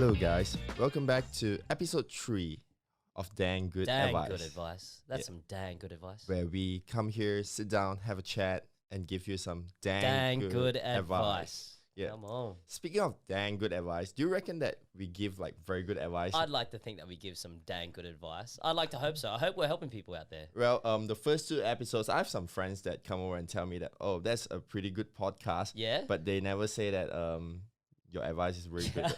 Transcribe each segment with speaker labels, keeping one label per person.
Speaker 1: Hello, guys. Welcome back to episode 3 of Dang Good Advice.
Speaker 2: Good advice. That's some dang good advice.
Speaker 1: Where we come here, sit down, have a chat, and give you some dang
Speaker 2: good advice.
Speaker 1: Yeah.
Speaker 2: Come on.
Speaker 1: Speaking of dang good advice, do you reckon that we give like very good advice?
Speaker 2: I'd like to think that we give some dang good advice. I'd like to hope so. I hope we're helping people out there.
Speaker 1: Well, the first 2 episodes, I have some friends that come over and tell me that, oh, that's a pretty good podcast.
Speaker 2: Yeah?
Speaker 1: But they never say that your advice is really good.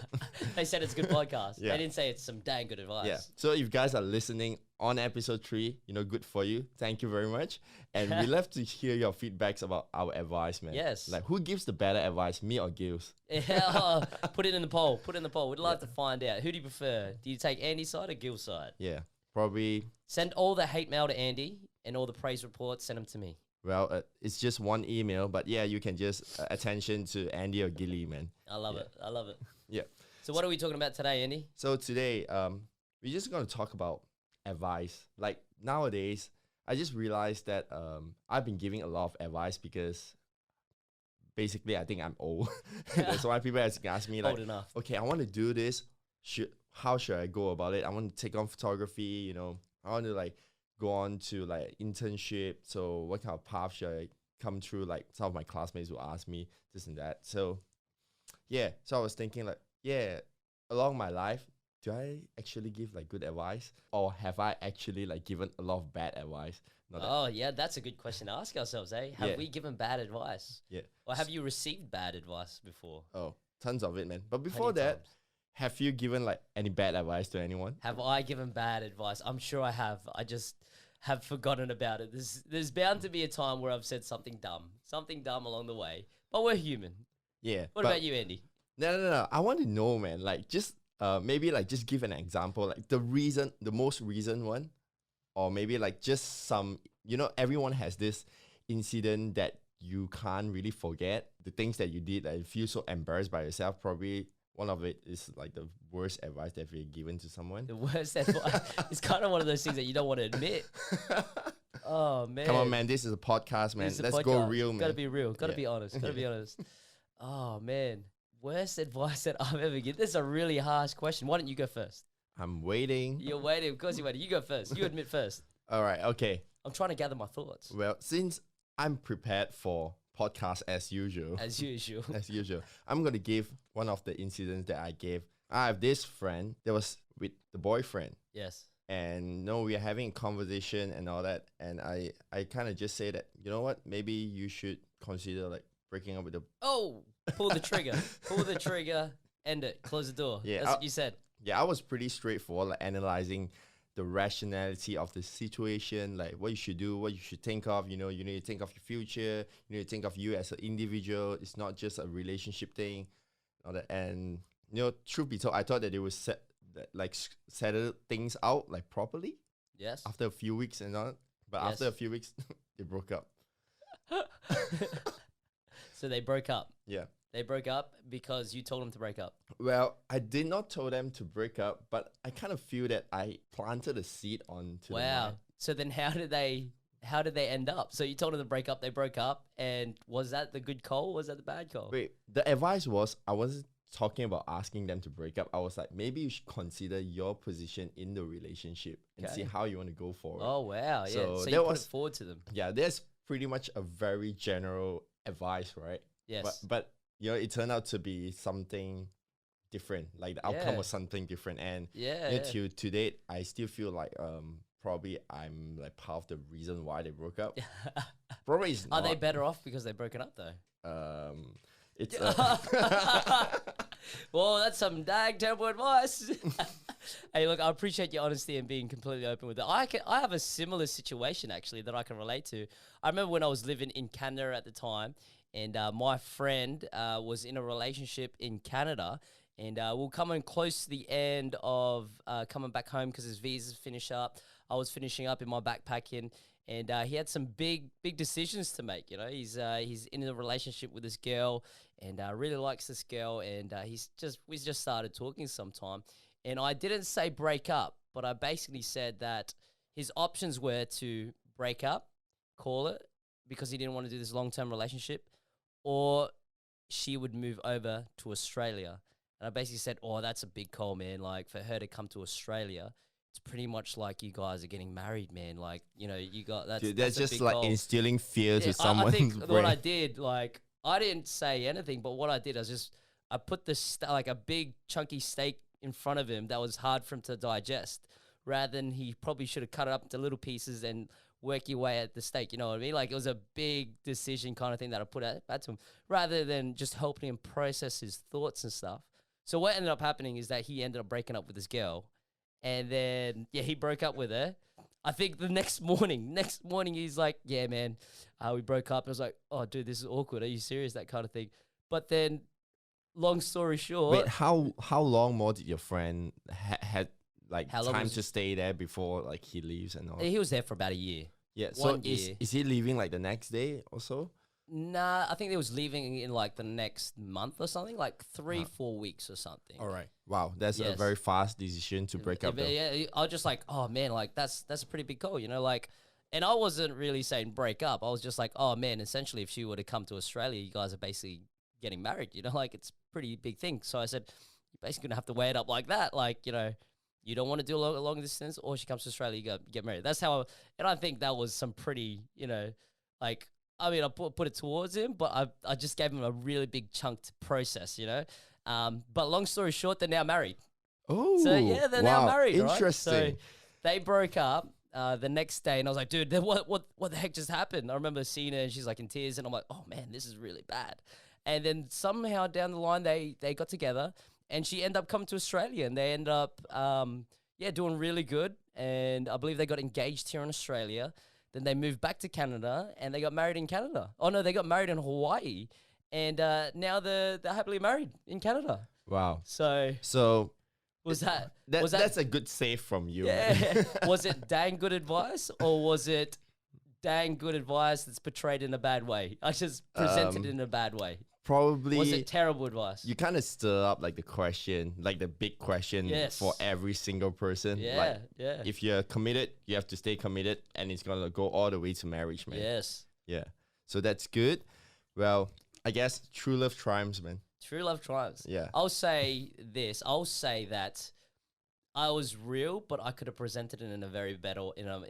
Speaker 2: They said it's a good podcast.
Speaker 1: Yeah.
Speaker 2: They didn't say it's some dang good advice.
Speaker 1: Yeah. So if you guys are listening on episode 3, good for you. Thank you very much. And we love to hear your feedbacks about our advice, man.
Speaker 2: Yes.
Speaker 1: Like, who gives the better advice, me or Gilles?
Speaker 2: Yeah, put it in the poll. Put it in the poll. We'd love to find out. Who do you prefer? Do you take Andy's side or Gil's side?
Speaker 1: Yeah, probably.
Speaker 2: Send all the hate mail to Andy and all the praise reports, send them to me.
Speaker 1: Well, it's just one email, but yeah, you can just attention to Andy or Gilly, man.
Speaker 2: I love it. I love it.
Speaker 1: Yeah.
Speaker 2: So what are we talking about today, Andy?
Speaker 1: So today, we're just going to talk about advice. Like nowadays, I just realized that I've been giving a lot of advice because basically I think I'm old. That's why people ask me like,
Speaker 2: Old enough.
Speaker 1: okay, I want to do this. How should I go about it? I want to take on photography, I want to like go on to like internship. So what kind of path should I come through? Like some of my classmates will ask me this and that. So yeah, so I was thinking like, yeah, along my life, do I actually give like good advice, or have I actually like given a lot of bad advice?
Speaker 2: Yeah, that's a good question to ask ourselves, eh? Have we given bad advice?
Speaker 1: Yeah.
Speaker 2: Or have you received bad advice before?
Speaker 1: Oh, tons of it, man. But before
Speaker 2: Plenty
Speaker 1: that,
Speaker 2: times.
Speaker 1: have you given like any bad advice to anyone?
Speaker 2: Have I given bad advice? I'm sure I have. I just have forgotten about it. There's bound to be a time where I've said something dumb along the way. But we're human.
Speaker 1: Yeah.
Speaker 2: What about you, Andy?
Speaker 1: No. I want to know, man. Like, just maybe like just give an example, like the most recent one, or maybe like just some. Everyone has this incident that you can't really forget. The things that you did, that you feel so embarrassed by yourself. Probably one of it is like the worst advice that you've given to someone.
Speaker 2: The worst advice. It's kind of one of those things that you don't want to admit. Oh man!
Speaker 1: Come on, man. This is a podcast, man. Let's go real, man.
Speaker 2: Gotta be real. Gotta be honest. Gotta be honest. Oh man. Worst advice that I've ever given. This is a really harsh question. Why don't you go first?
Speaker 1: I'm waiting.
Speaker 2: You're waiting. Of course you're waiting. You go first. You admit first.
Speaker 1: All right. Okay.
Speaker 2: I'm trying to gather my thoughts.
Speaker 1: Well, since I'm prepared for podcast as usual.
Speaker 2: As usual.
Speaker 1: As usual. I'm going to give one of the incidents that I gave. I have this friend that was with the boyfriend.
Speaker 2: Yes.
Speaker 1: And we are having a conversation and all that. And I kind of just say that, you know what? Maybe you should consider like breaking up with the...
Speaker 2: Oh, pull the trigger. Pull the trigger. End it. Close the door.
Speaker 1: Yeah,
Speaker 2: That's what you said.
Speaker 1: Yeah, I was pretty straightforward, like analyzing the rationality of the situation, like what you should do, what you should think of. You need to think of your future. You need to think of you as an individual. It's not just a relationship thing. All that. And truth be told, I thought that they would settle things out like properly.
Speaker 2: Yes.
Speaker 1: After a few weeks and all. But
Speaker 2: Yes.
Speaker 1: after a few weeks, they broke up.
Speaker 2: So they broke up.
Speaker 1: Yeah.
Speaker 2: They broke up because you told them to break up.
Speaker 1: Well, I did not tell them to break up, but I kind of feel that I planted a seed onto the
Speaker 2: Wow.
Speaker 1: mind.
Speaker 2: So then how did they end up? So you told them to break up, they broke up, and was that the good call? Was that the bad call?
Speaker 1: Wait, the advice was, I wasn't talking about asking them to break up. I was like, maybe you should consider your position in the relationship and see how you want to go forward.
Speaker 2: Oh wow. Yeah.
Speaker 1: So
Speaker 2: So
Speaker 1: that
Speaker 2: you put
Speaker 1: was-
Speaker 2: it forward to them.
Speaker 1: Yeah, that's pretty much a very general advice, right?
Speaker 2: Yes.
Speaker 1: But it turned out to be something different. Like the outcome
Speaker 2: Yeah.
Speaker 1: was something different. And
Speaker 2: Yeah.
Speaker 1: till to date, I still feel like probably I'm like part of the reason why they broke up. Probably it's
Speaker 2: Are
Speaker 1: not.
Speaker 2: they better off because they're broken up though?
Speaker 1: It's
Speaker 2: Well, that's some dang terrible advice. Hey, look, I appreciate your honesty and being completely open with it. I have a similar situation actually that I can relate to. I remember when I was living in Canada at the time, and my friend was in a relationship in Canada, and we're coming close to the end of coming back home because his visa's finished up. I was finishing up in my backpacking, and he had some big decisions to make. He's in a relationship with this girl, and really likes this girl, and we just started talking sometime, and I didn't say break up, but I basically said that his options were to break up, call it, because he didn't want to do this long-term relationship, or she would move over to Australia And I basically said, oh, that's a big call, man. Like for her to come to Australia, it's pretty much like you guys are getting married, man. Like, you know, you got
Speaker 1: Dude,
Speaker 2: that's
Speaker 1: that's
Speaker 2: a
Speaker 1: just
Speaker 2: big
Speaker 1: like
Speaker 2: goal.
Speaker 1: instilling fear to
Speaker 2: I
Speaker 1: someone's
Speaker 2: think
Speaker 1: brain.
Speaker 2: what I did, like, I didn't say anything, but what I did, I put this like a big chunky steak in front of him that was hard for him to digest, rather than he probably should have cut it up into little pieces and work your way at the steak. You know what I mean? Like it was a big decision kind of thing that I put out to him, rather than just helping him process his thoughts and stuff. So what ended up happening is that he ended up breaking up with this girl, and then he broke up with her. I think the next morning he's like, yeah, man, we broke up. I was like, oh, dude, this is awkward. Are you serious? That kind of thing. But then, long story short,
Speaker 1: Wait, how long more did your friend had like
Speaker 2: How long
Speaker 1: time
Speaker 2: was-
Speaker 1: to stay there before like he leaves and all?
Speaker 2: he was there for about a year.
Speaker 1: Yeah. So
Speaker 2: 1 year.
Speaker 1: is he leaving like the next day or so?
Speaker 2: Nah, I think they was leaving in like the next month or something, like 3-4 weeks or something.
Speaker 1: All right. Wow, that's a
Speaker 2: Yes.
Speaker 1: very fast decision to break up.
Speaker 2: But
Speaker 1: Though.
Speaker 2: yeah, I was just like, oh man, like that's a pretty big call, you know, like, and I wasn't really saying break up. I was just like, oh man, essentially, if she were to come to Australia, you guys are basically getting married, you know, like it's a pretty big thing. So I said, you're basically gonna have to weigh it up like that, like, you know, you don't want to do a long distance, or she comes to Australia, you get married. That's how, and I think that was some pretty, you know, like. I mean, I put it towards him, but I just gave him a really big chunk to process, you know. But long story short, they're now married.
Speaker 1: Oh,
Speaker 2: So yeah, they're now married. Right?
Speaker 1: Interesting.
Speaker 2: So they broke up the next day, and I was like, dude, what the heck just happened? I remember seeing her, and she's like in tears, and I'm like, oh man, this is really bad. And then somehow down the line, they got together, and she ended up coming to Australia, and they ended up doing really good. And I believe they got engaged here in Australia. Then they moved back to Canada, and they got married in Canada. Oh no, they got married in Hawaii, and now they're happily married in Canada.
Speaker 1: Wow.
Speaker 2: So
Speaker 1: So
Speaker 2: was that
Speaker 1: that's a good save from you.
Speaker 2: yeah?
Speaker 1: Man.
Speaker 2: Was it dang good advice, or was it dang good advice that's portrayed in a bad way? I just presented it in a bad way.
Speaker 1: Probably.
Speaker 2: Was it terrible advice?
Speaker 1: You kind of stir up like the question, like the big question
Speaker 2: Yes.
Speaker 1: for every single person.
Speaker 2: Yeah,
Speaker 1: Like,
Speaker 2: yeah.
Speaker 1: if you're committed, you have to stay committed, and it's gonna go all the way to marriage, man.
Speaker 2: Yes.
Speaker 1: Yeah. So that's good. Well, I guess true love triumphs, man.
Speaker 2: True love triumphs.
Speaker 1: Yeah.
Speaker 2: I'll say this. I'll say that I was real, but I could have presented it in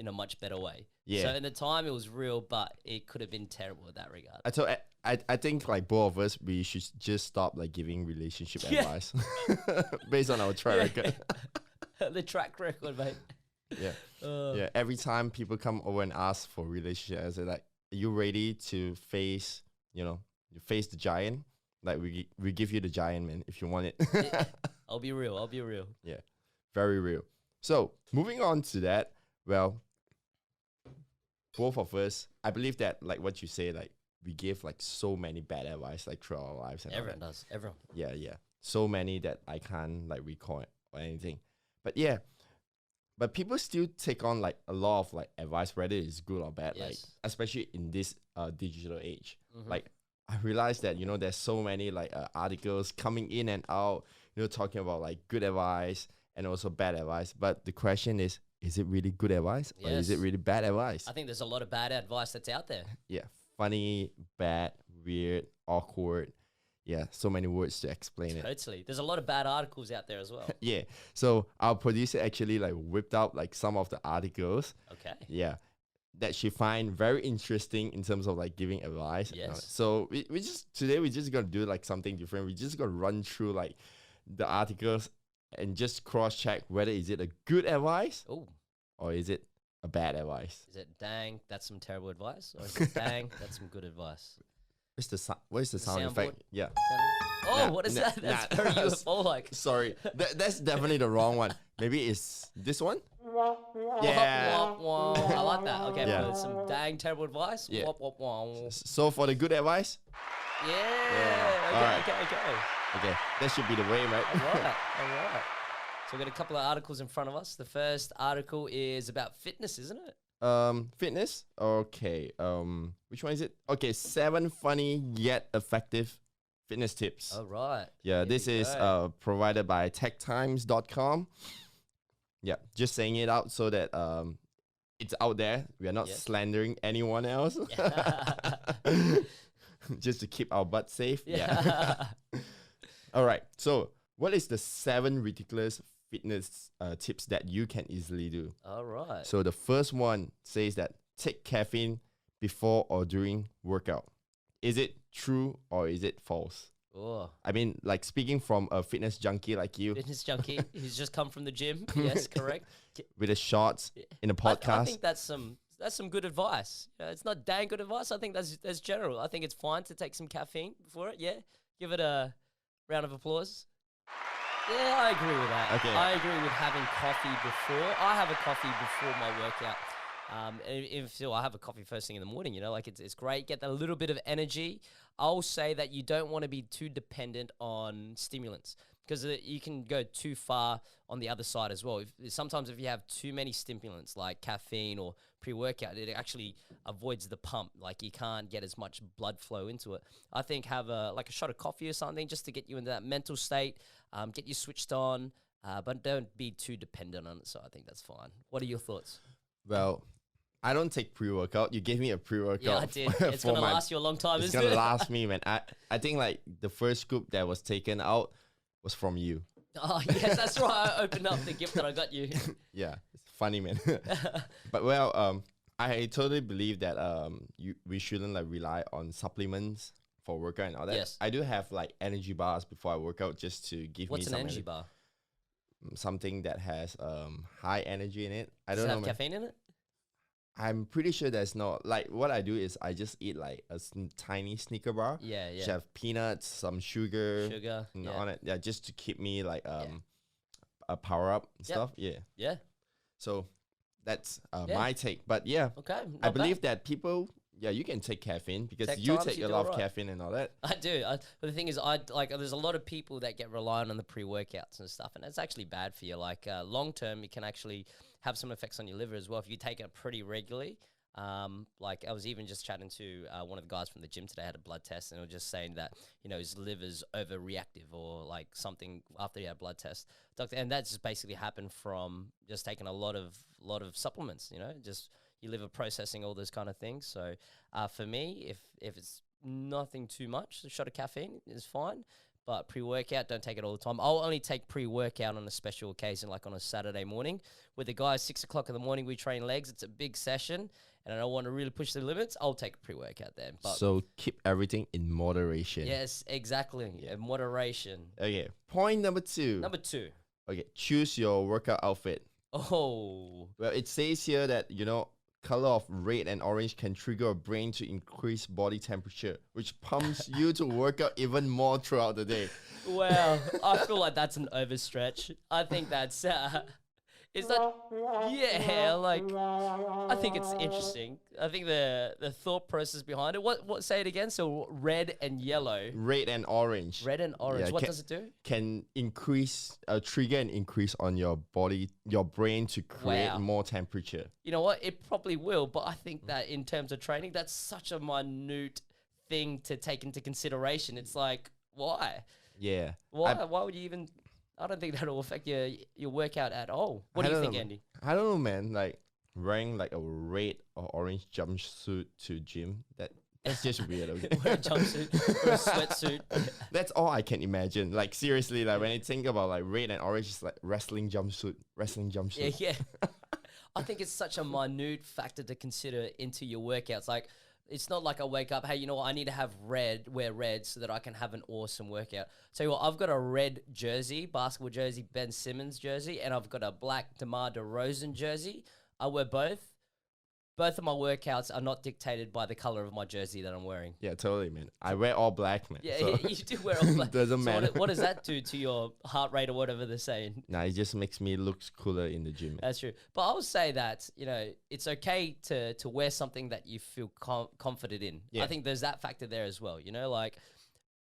Speaker 2: a much better way.
Speaker 1: Yeah.
Speaker 2: So in the time it was real, but it could have been terrible in that regard.
Speaker 1: I think like both of us, we should just stop like giving relationship
Speaker 2: Yeah.
Speaker 1: advice based on our track record.
Speaker 2: The track record, mate.
Speaker 1: Yeah.
Speaker 2: Uh,
Speaker 1: Yeah. Every time people come over and ask for relationship, I say like, are you ready to face, you face the giant? Like we give you the giant, man, if you want it.
Speaker 2: I'll be real.
Speaker 1: Yeah. Very real. So moving on to that, well, both of us, I believe that like what you say, like we give like so many bad advice like throughout our lives and all
Speaker 2: Everyone
Speaker 1: that.
Speaker 2: does. Everyone.
Speaker 1: Yeah, yeah. So many that I can't like recall it or anything. But yeah. But people still take on like a lot of like advice, whether it's good or bad, like
Speaker 2: Yes.
Speaker 1: especially in this digital age.
Speaker 2: Mhm.
Speaker 1: Like I realized that, there's so many like articles coming in and out, talking about like good advice and also bad advice. But the question is it really good advice or is it
Speaker 2: Yes.
Speaker 1: really bad advice?
Speaker 2: I think there's a lot of bad advice that's out there.
Speaker 1: Yeah. Funny, bad, weird, awkward. Yeah. So many words to explain it.
Speaker 2: Totally. There's a lot of bad articles out there as well.
Speaker 1: Yeah. So our producer actually like whipped out like some of the articles.
Speaker 2: Okay.
Speaker 1: Yeah. That she find very interesting in terms of like giving advice. and all
Speaker 2: Yes.
Speaker 1: that. So today we just gonna do like something different. We just gonna run through like the articles and just cross check whether is it a good advice
Speaker 2: Oh,
Speaker 1: or is it a bad advice.
Speaker 2: is it dang, that's some terrible advice? Or is it dang, that's some good advice?
Speaker 1: Where's the sound
Speaker 2: soundboard?
Speaker 1: effect? Yeah.
Speaker 2: Oh,
Speaker 1: Nah,
Speaker 2: what is
Speaker 1: nah,
Speaker 2: that? That's
Speaker 1: nah.
Speaker 2: very UFO like.
Speaker 1: Sorry. That's definitely the wrong one. Maybe it's this one?
Speaker 2: Wop,
Speaker 1: Yeah.
Speaker 2: wop, wop. I like that. Okay,
Speaker 1: Yeah.
Speaker 2: some dang terrible advice.
Speaker 1: Yeah.
Speaker 2: Wop, wop, wop.
Speaker 1: So for the good advice,
Speaker 2: Yeah.
Speaker 1: Yeah.
Speaker 2: Okay,
Speaker 1: Alright.
Speaker 2: okay.
Speaker 1: okay, that should be the way, right?
Speaker 2: All right. So we've got a couple of articles in front of us. The first article is about fitness, isn't it?
Speaker 1: Fitness. Okay. Which one is it? Okay, 7 funny yet effective fitness tips.
Speaker 2: All right.
Speaker 1: Yeah,
Speaker 2: Here
Speaker 1: this
Speaker 2: we
Speaker 1: is
Speaker 2: go.
Speaker 1: provided by techtimes.com. Yeah, just saying it out so that it's out there. We are not
Speaker 2: Yes.
Speaker 1: slandering anyone else. Just to keep our butt safe. Yeah.
Speaker 2: Yeah.
Speaker 1: All right. So What is the 7 ridiculous fitness tips that you can easily do?
Speaker 2: All right.
Speaker 1: So the first one says that take caffeine before or during workout. Is it true or is it false?
Speaker 2: Oh,
Speaker 1: I mean, like speaking from a fitness junkie like you
Speaker 2: fitness junkie. He's just come from the gym. Yes, correct.
Speaker 1: with the shots in a
Speaker 2: I
Speaker 1: podcast.
Speaker 2: think that's some good advice. It's not dang good advice. I think that's general. I think it's fine to take some caffeine before it. Yeah, give it a round of applause. Yeah, I agree with that.
Speaker 1: Okay.
Speaker 2: I agree with having coffee before. I have a coffee before my workout. If still, I have a coffee first thing in the morning. You know, like it's great. Get a little bit of energy. I'll say that you don't want to be too dependent on stimulants because you can go too far on the other side as well. Sometimes if you have too many stimulants like caffeine or pre-workout, it actually avoids the pump. Like you can't get as much blood flow into it. I think have a shot of coffee or something just to get you into that mental state, get you switched on, but don't be too dependent on it. So I think that's fine. What are your thoughts?
Speaker 1: Well, I don't take pre-workout. You gave me a pre-workout.
Speaker 2: Yeah, I did. It's going to last you a long time,
Speaker 1: It's
Speaker 2: isn't
Speaker 1: going
Speaker 2: it?
Speaker 1: to last me, man. I think like the first scoop that was taken out was from you.
Speaker 2: Oh, yes, that's right. I opened up the gift that I got you.
Speaker 1: Yeah, it's funny, man. But well, I totally believe that we shouldn't like rely on supplements for workout and all that.
Speaker 2: Yes.
Speaker 1: I do have like energy bars before I work out just to give
Speaker 2: What's
Speaker 1: me
Speaker 2: an
Speaker 1: some
Speaker 2: energy bar?
Speaker 1: something that has high energy in it. I
Speaker 2: Does
Speaker 1: don't
Speaker 2: it
Speaker 1: know,
Speaker 2: have
Speaker 1: man.
Speaker 2: caffeine in it?
Speaker 1: I'm pretty sure there's not. Like what I do is I just eat like a tiny Snicker bar.
Speaker 2: Yeah,
Speaker 1: Which
Speaker 2: yeah.
Speaker 1: have peanuts, some sugar,
Speaker 2: Sugar. Yeah.
Speaker 1: on it. Yeah, just to keep me like a power up and
Speaker 2: Yep.
Speaker 1: stuff. Yeah.
Speaker 2: Yeah.
Speaker 1: So that's
Speaker 2: Yeah.
Speaker 1: my take. But yeah,
Speaker 2: Okay.
Speaker 1: I
Speaker 2: not
Speaker 1: believe
Speaker 2: bad.
Speaker 1: that people, you can take caffeine because
Speaker 2: Take
Speaker 1: you
Speaker 2: times,
Speaker 1: take
Speaker 2: you
Speaker 1: a
Speaker 2: do
Speaker 1: lot of
Speaker 2: alright.
Speaker 1: caffeine and all that.
Speaker 2: I do. But the thing is, there's a lot of people that get reliant on the pre-workouts and stuff, and it's actually bad for you. Like long term, it can actually have some effects on your liver as well if you take it pretty regularly. Like I was even just chatting to one of the guys from the gym today, had a blood test, and they were just saying that, you know, his liver's overreactive or like something after he had a blood test. And that's just basically happened from just taking a lot of supplements, you know, just your liver processing all those kind of things. So for me, if it's nothing too much, a shot of caffeine is fine. But pre-workout, don't take it all the time. I'll only take pre-workout on a special occasion, like on a Saturday morning. With the guys, 6 o'clock in the morning, we train legs. It's a big session, and I don't want to really push the limits. I'll take a pre-workout then. But
Speaker 1: So keep everything in moderation.
Speaker 2: yes, exactly. Yeah, moderation.
Speaker 1: Okay. Point number 2.
Speaker 2: Number 2.
Speaker 1: Okay. Choose your workout outfit.
Speaker 2: Oh,
Speaker 1: Well, it says here that, color of red and orange can trigger a brain to increase body temperature, which pumps you to work out even more throughout the day.
Speaker 2: well, I feel like that's an overstretch. I think that's is that yeah, like I think it's interesting. I think the thought process behind it. What say it again? So red and yellow.
Speaker 1: Red and orange
Speaker 2: Red and orange.
Speaker 1: Yeah,
Speaker 2: What does it do?
Speaker 1: can trigger an increase on your body, your brain to create
Speaker 2: Wow.
Speaker 1: more temperature.
Speaker 2: You know what? It probably will, but I think that in terms of training, that's such a minute thing to take into consideration. It's like, why?
Speaker 1: Yeah.
Speaker 2: Why would you even? I don't think that'll affect your workout at all. What
Speaker 1: I
Speaker 2: do you
Speaker 1: don't
Speaker 2: think,
Speaker 1: know,
Speaker 2: Andy?
Speaker 1: I don't know, man. Like wearing like a red or orange jumpsuit to gym. That's just weird. Okay?
Speaker 2: Wear a jumpsuit or a sweatsuit.
Speaker 1: That's all I can imagine. Like seriously, like when I think about like red and orange, it's like wrestling jumpsuit.
Speaker 2: Yeah, yeah. I think it's such a minute factor to consider into your workouts. Like, it's not like I wake up, hey, you know what, I need to wear red so that I can have an awesome workout. Tell you what, I've got a red jersey, basketball jersey, Ben Simmons jersey, and I've got a black DeMar DeRozan jersey. I wear both. Both of my workouts are not dictated by the color of my jersey that I'm wearing.
Speaker 1: Yeah, totally, man. I wear all black, man.
Speaker 2: Yeah,
Speaker 1: so
Speaker 2: you do wear all black.
Speaker 1: doesn't
Speaker 2: So
Speaker 1: matter.
Speaker 2: what does that do to your heart rate or whatever they're saying?
Speaker 1: Nah, it just makes me look cooler in the gym. Man.
Speaker 2: That's true. But I would say that, you know, it's okay to wear something that you feel confident in.
Speaker 1: Yeah.
Speaker 2: I think there's that factor there as well. You know, like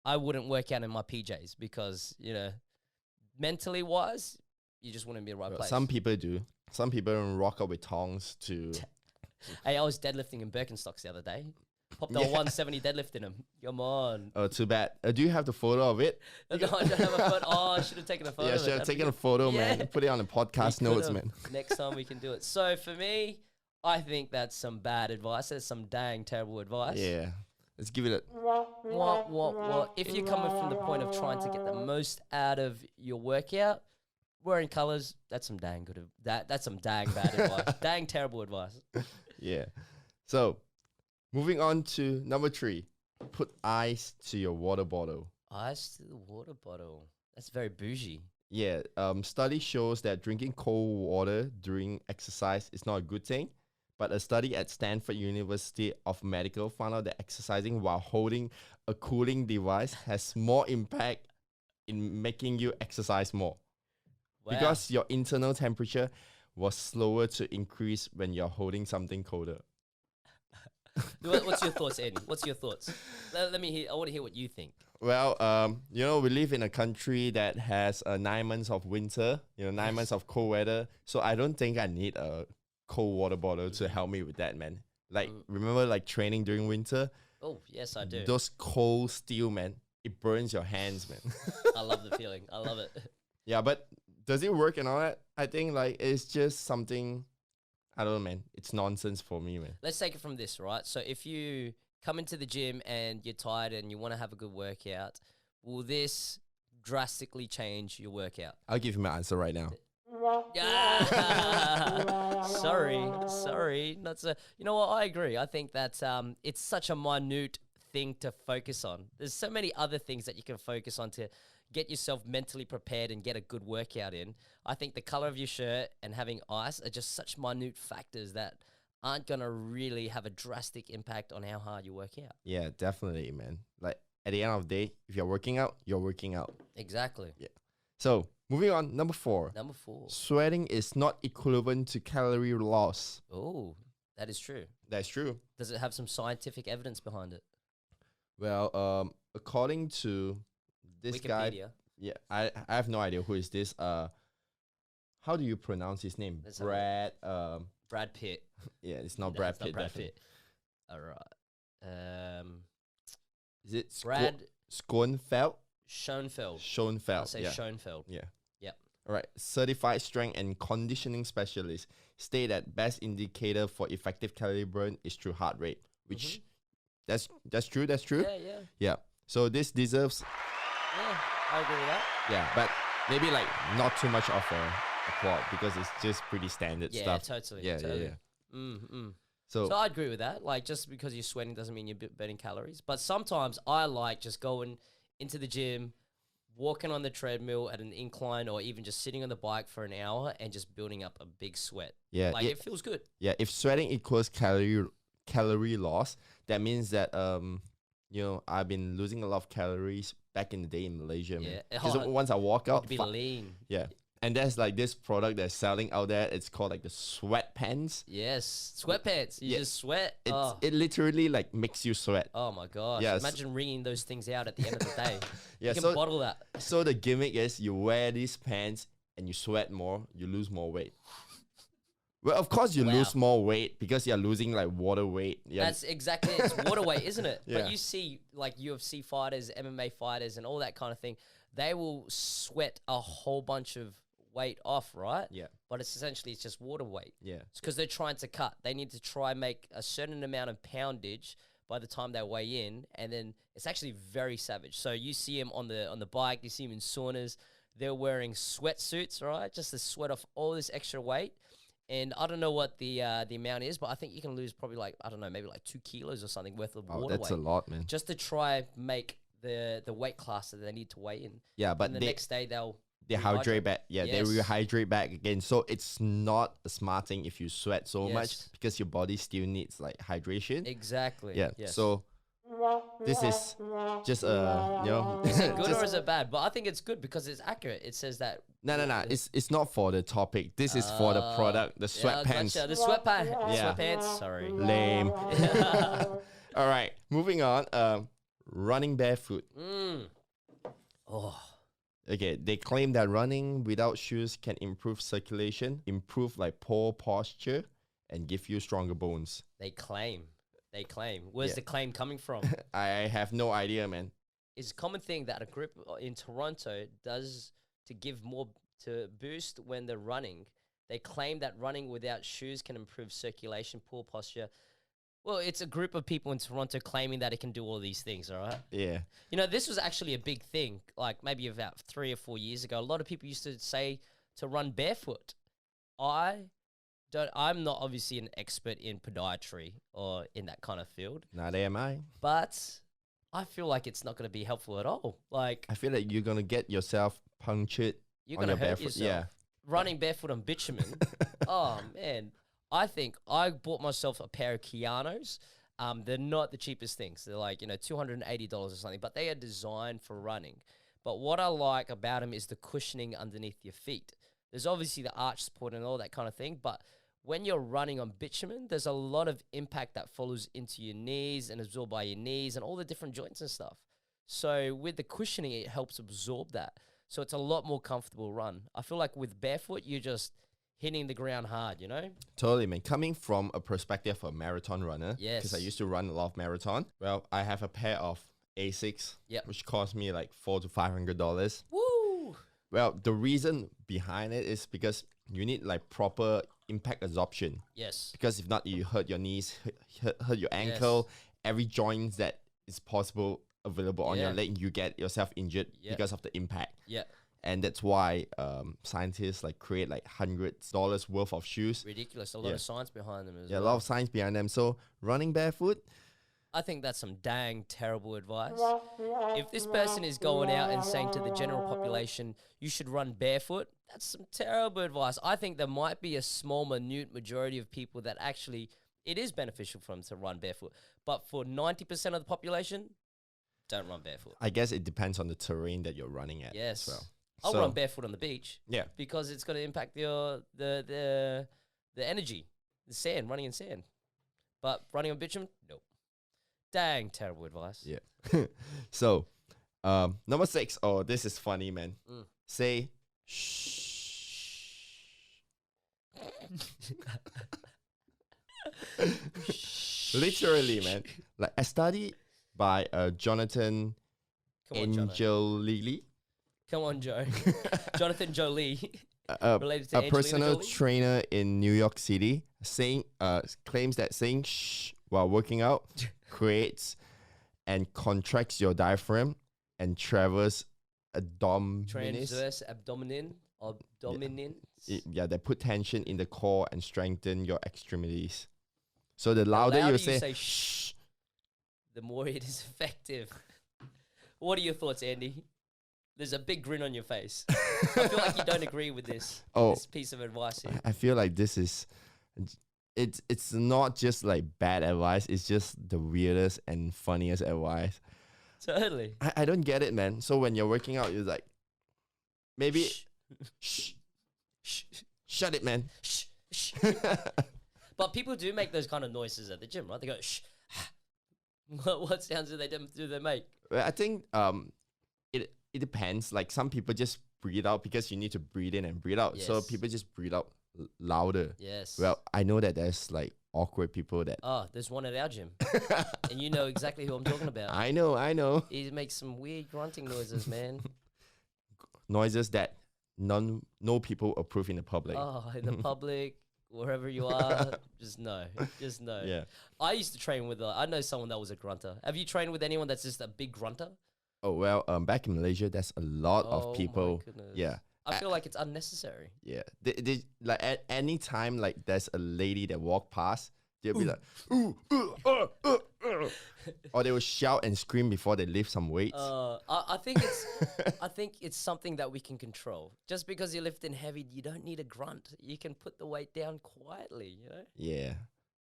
Speaker 2: I wouldn't work out in my PJs because, you know, mentally wise, you just wouldn't be in the right
Speaker 1: Well,
Speaker 2: place.
Speaker 1: some people do. Some people rock out with tongs to.
Speaker 2: Hey, I was deadlifting in Birkenstocks the other day. Popped a
Speaker 1: Yeah.
Speaker 2: 170 deadlifting them. Come on.
Speaker 1: Oh, too bad. Do you have the photo of it?
Speaker 2: No, I don't have a photo. Oh, I should have taken a photo.
Speaker 1: Yeah,
Speaker 2: of it.
Speaker 1: should have
Speaker 2: That'd be
Speaker 1: taken a
Speaker 2: good.
Speaker 1: photo,
Speaker 2: Yeah.
Speaker 1: man. Put it on the podcast
Speaker 2: We
Speaker 1: notes,
Speaker 2: could've.
Speaker 1: man.
Speaker 2: Next time we can do it. So for me, I think that's some bad advice. That's some dang terrible advice.
Speaker 1: Yeah. Let's give it a
Speaker 2: What? If you're coming from the point of trying to get the most out of your workout, wearing colors, that's some dang good. That's some dang bad advice. Dang terrible advice.
Speaker 1: yeah. So moving on to number 3, put ice to your water bottle.
Speaker 2: Ice to the water bottle. That's very bougie.
Speaker 1: Yeah, study shows that drinking cold water during exercise is not a good thing. But a study at Stanford University of Medical found out that exercising while holding a cooling device has more impact in making you exercise more.
Speaker 2: Wow.
Speaker 1: Because your internal temperature was slower to increase when you're holding something colder.
Speaker 2: What's your thoughts, Eddie? What's your thoughts? Let me hear. I want to hear what you think.
Speaker 1: Well, we live in a country that has 9 months of winter, 9 months of cold weather. So I don't think I need a cold water bottle to help me with that, man. Like, remember like training during winter?
Speaker 2: Oh, yes, I do.
Speaker 1: Those cold steel, man, it burns your hands, man.
Speaker 2: I love the feeling. I love it.
Speaker 1: Yeah, but does it work and all that? I think like it's just something, I don't know, man. It's nonsense for me, man.
Speaker 2: Let's take it from this, right? So if you come into the gym and you're tired and you want to have a good workout, will this drastically change your workout?
Speaker 1: I'll give you my answer right now.
Speaker 2: Sorry. Not so. You know what? I agree. I think that it's such a minute thing to focus on. There's so many other things that you can focus on to get yourself mentally prepared and get a good workout in. I think the color of your shirt and having ice are just such minute factors that aren't going to really have a drastic impact on how hard you work out.
Speaker 1: Yeah, definitely, man. Like at the end of the day, if you're working out, you're working out.
Speaker 2: Exactly.
Speaker 1: Yeah. So moving on, number 4.
Speaker 2: Number 4.
Speaker 1: Sweating is not equivalent to calorie loss.
Speaker 2: Oh, that is true.
Speaker 1: That's true.
Speaker 2: Does it have some scientific evidence behind it?
Speaker 1: Well, according to this guy,
Speaker 2: Wikipedia.
Speaker 1: yeah, I have no idea who is this. How do you pronounce his name?
Speaker 2: Let's have a
Speaker 1: Brad.
Speaker 2: Brad Pitt.
Speaker 1: Yeah, it's not
Speaker 2: No,
Speaker 1: Brad
Speaker 2: it's not
Speaker 1: Pitt.
Speaker 2: Brad
Speaker 1: definitely.
Speaker 2: Pitt. All right.
Speaker 1: Is it
Speaker 2: Brad
Speaker 1: Schoenfeld?
Speaker 2: Schoenfeld.
Speaker 1: Schoenfeld.
Speaker 2: I'll say
Speaker 1: Yeah.
Speaker 2: Schoenfeld.
Speaker 1: Yeah.
Speaker 2: Yep.
Speaker 1: All right. Certified strength and conditioning specialists state that best indicator for effective calorie burn is through heart rate, which that's true. That's true.
Speaker 2: Yeah.
Speaker 1: Yeah. So this deserves,
Speaker 2: Yeah, I agree with that.
Speaker 1: yeah, but maybe like not too much of a applaud because it's just pretty standard
Speaker 2: Yeah,
Speaker 1: stuff.
Speaker 2: totally.
Speaker 1: Yeah,
Speaker 2: totally.
Speaker 1: yeah, yeah.
Speaker 2: So
Speaker 1: So
Speaker 2: I agree with that. Like, just because you're sweating doesn't mean you're burning calories. But sometimes I like just going into the gym, walking on the treadmill at an incline, or even just sitting on the bike for an hour and just building up a big sweat.
Speaker 1: yeah,
Speaker 2: Like,
Speaker 1: yeah,
Speaker 2: it feels good.
Speaker 1: yeah. If sweating equals calorie loss, that means that I've been losing a lot of calories back in the day in Malaysia, man.
Speaker 2: Yeah.
Speaker 1: Because
Speaker 2: Oh,
Speaker 1: once I walk
Speaker 2: To
Speaker 1: out,
Speaker 2: be lean.
Speaker 1: yeah. And there's like this product that's selling out there. It's called like the sweat pants.
Speaker 2: Yes. Sweatpants. You
Speaker 1: Yeah.
Speaker 2: just sweat.
Speaker 1: It literally like makes you sweat.
Speaker 2: Oh my gosh.
Speaker 1: Yes.
Speaker 2: Imagine wringing those things out at the end of the day.
Speaker 1: Yeah,
Speaker 2: You can
Speaker 1: so
Speaker 2: bottle that.
Speaker 1: so the gimmick is you wear these pants and you sweat more, you lose more weight. Well, of course you
Speaker 2: Wow.
Speaker 1: lose more weight because you're losing like water weight. Yeah,
Speaker 2: That's exactly it. It's water weight, isn't it?
Speaker 1: Yeah.
Speaker 2: But you see like UFC fighters, MMA fighters, and all that kind of thing. They will sweat a whole bunch of weight off, right?
Speaker 1: yeah,
Speaker 2: But it's just water weight.
Speaker 1: yeah,
Speaker 2: It's because they're trying to cut. They need to try and make a certain amount of poundage by the time they weigh in, and then it's actually very savage. So you see them on the bike, you see them in saunas. They're wearing sweatsuits, right? Just to sweat off all this extra weight. And I don't know what the amount is, but I think you can lose probably like, I don't know, maybe like 2 kilos or something worth of
Speaker 1: Oh,
Speaker 2: water
Speaker 1: that's
Speaker 2: weight.
Speaker 1: a lot, man.
Speaker 2: Just to try make the weight class that they need to weigh in.
Speaker 1: Yeah, but
Speaker 2: And the
Speaker 1: they
Speaker 2: next day they'll
Speaker 1: hydrate back. Yeah,
Speaker 2: Yes.
Speaker 1: they rehydrate back again. So it's not a smart thing if you sweat so much
Speaker 2: Yes.
Speaker 1: because your body still needs like hydration.
Speaker 2: Exactly.
Speaker 1: Yeah.
Speaker 2: Yes.
Speaker 1: So this is just
Speaker 2: Is it good
Speaker 1: just-
Speaker 2: or is it bad? But I think it's good because it's accurate. It says that.
Speaker 1: no. It's not for the topic. This is for the product, the sweatpants.
Speaker 2: Gotcha. The sweatpants.
Speaker 1: Yeah.
Speaker 2: Sweatpants. Sorry.
Speaker 1: Lame. All right, moving on. Running barefoot.
Speaker 2: Oh,
Speaker 1: Okay, they claim that running without shoes can improve circulation, improve like poor posture, and give you stronger bones.
Speaker 2: they claim. They claim. Where's
Speaker 1: Yeah.
Speaker 2: the claim coming from?
Speaker 1: I have no idea, man.
Speaker 2: It's a common thing that a group in Toronto does to give more to boost when they're running. They claim that running without shoes can improve circulation, poor posture, Well, it's a group of people in Toronto claiming that it can do all these things, all right?
Speaker 1: Yeah.
Speaker 2: You know, this was actually a big thing, like maybe about 3 or 4 years ago. A lot of people used to say to run barefoot. I'm not obviously an expert in podiatry or in that kind of field,
Speaker 1: Neither am I.
Speaker 2: but I feel like it's not going to be helpful at all. Like,
Speaker 1: I feel like you're gonna get yourself punctured
Speaker 2: you're
Speaker 1: on
Speaker 2: going to
Speaker 1: your
Speaker 2: hurt
Speaker 1: barefoot.
Speaker 2: yourself. Running barefoot on bitumen. Oh, man. I think I bought myself a pair of Kianos. They're not the cheapest things. They're like, $280 or something, but they are designed for running. But what I like about them is the cushioning underneath your feet. There's obviously the arch support and all that kind of thing, but when you're running on bitumen, there's a lot of impact that follows into your knees and absorbed by your knees and all the different joints and stuff. So with the cushioning, it helps absorb that. So it's a lot more comfortable run. I feel like with barefoot, you're just hitting the ground hard,
Speaker 1: Totally, man. Coming from a perspective of a marathon runner,
Speaker 2: Yes.
Speaker 1: because I used to run a lot of marathon. Well, I have a pair of Asics,
Speaker 2: Yep.
Speaker 1: which cost me like $400 to $500.
Speaker 2: Woo!
Speaker 1: Well, the reason behind it is because you need like proper impact absorption.
Speaker 2: Yes.
Speaker 1: Because if not, you hurt your knees, hurt your ankle, every joint that is possible available on your
Speaker 2: Yeah.
Speaker 1: leg, you get yourself injured
Speaker 2: Yeah.
Speaker 1: because of the impact.
Speaker 2: Yeah.
Speaker 1: And that's why scientists like create like $100s worth of shoes.
Speaker 2: Ridiculous. A lot
Speaker 1: Yeah.
Speaker 2: of science behind them as
Speaker 1: Yeah, a
Speaker 2: well.
Speaker 1: lot of science behind them. So running barefoot,
Speaker 2: I think that's some dang terrible advice. If this person is going out and saying to the general population, you should run barefoot, that's some terrible advice. I think there might be a small, minute majority of people that actually it is beneficial for them to run barefoot. But for 90% of the population, don't run barefoot.
Speaker 1: I guess it depends on the terrain that you're running at.
Speaker 2: Yes.
Speaker 1: As well.
Speaker 2: I'll
Speaker 1: So,
Speaker 2: run barefoot on the beach
Speaker 1: Yeah.
Speaker 2: because it's going to impact the energy, the sand, running in sand. But running on bitumen, nope. Dang, terrible advice.
Speaker 1: Yeah. So, number 6. Oh, this is funny, man.
Speaker 2: Mm.
Speaker 1: Say shh. Literally, man. Like a study by Jonathan
Speaker 2: Come on, Jono.
Speaker 1: Angelili,
Speaker 2: Come on, Joe. Jonathan Jolie. Related to
Speaker 1: a
Speaker 2: Angelina
Speaker 1: personal
Speaker 2: Jolie?
Speaker 1: trainer in New York City, claims that saying shh while working out creates and contracts your diaphragm and transverse abdominis.
Speaker 2: Transverse abdominin.
Speaker 1: Yeah, they put tension in the core and strengthen your extremities. So the louder you say
Speaker 2: shh, the more it is effective. What are your thoughts, Andy? There's a big grin on your face. I feel like you don't agree with this piece of advice here.
Speaker 1: I feel like this is, it's not just like bad advice. It's just the weirdest and funniest advice.
Speaker 2: Totally.
Speaker 1: I don't get it, man. So when you're working out, you're like, maybe,
Speaker 2: Shh.
Speaker 1: shut it, man.
Speaker 2: Shh. Shh. But people do make those kind of noises at the gym, right? They go shh. What sounds do they make?
Speaker 1: Well, I think it depends. Like some people just breathe out because you need to breathe in and breathe out. So
Speaker 2: Yes.
Speaker 1: people just breathe out louder.
Speaker 2: Yes.
Speaker 1: Well, I know that there's like awkward people that.
Speaker 2: Oh, there's one at our gym. And you know exactly who I'm talking about.
Speaker 1: I know.
Speaker 2: He makes some weird grunting noises, man.
Speaker 1: Noises that no people approve in the public.
Speaker 2: Oh, in the public, wherever you are, just no.
Speaker 1: Yeah.
Speaker 2: I used to train with, I know someone that was a grunter. Have you trained with anyone that's just a big grunter?
Speaker 1: Oh, well, back in Malaysia, there's a lot of people.
Speaker 2: My goodness.
Speaker 1: Yeah.
Speaker 2: I feel like it's unnecessary.
Speaker 1: Yeah. They, like at any time, like there's a lady that walk past, they'll be like, ooh, or they will shout and scream before they lift some weights.
Speaker 2: I think it's something that we can control. Just because you're lifting heavy, you don't need a grunt. You can put the weight down quietly,
Speaker 1: Yeah.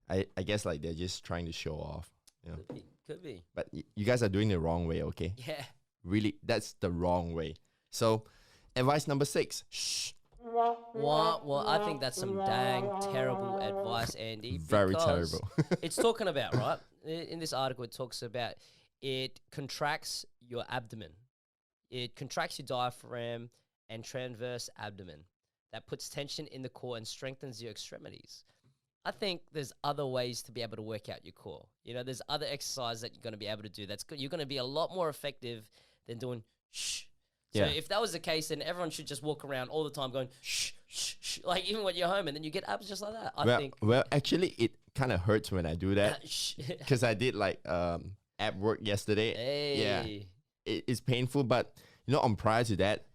Speaker 1: I guess like they're just trying to show off. You know?
Speaker 2: Could be.
Speaker 1: But you guys are doing it the wrong way, okay?
Speaker 2: Yeah.
Speaker 1: Really, that's the wrong way. So, advice number 6. Shh.
Speaker 2: Well, I think that's some dang terrible advice, Andy.
Speaker 1: Very
Speaker 2: because
Speaker 1: terrible.
Speaker 2: It's talking about, right? In this article, it talks about it contracts your abdomen. It contracts your diaphragm and transverse abdomen. That puts tension in the core and strengthens your extremities. I think there's other ways to be able to work out your core. There's other exercises that you're going to be able to do. That's good. You're going to be a lot more effective than doing shh. So
Speaker 1: Yeah.
Speaker 2: if that was the case, then everyone should just walk around all the time going shh, shh, shh. Like even when you're home, and then you get abs just like that. I think.
Speaker 1: Well, actually, it kind of hurts when I do that because I did like ab work yesterday. Yeah,
Speaker 2: Hey.
Speaker 1: it's painful, but on prior to that,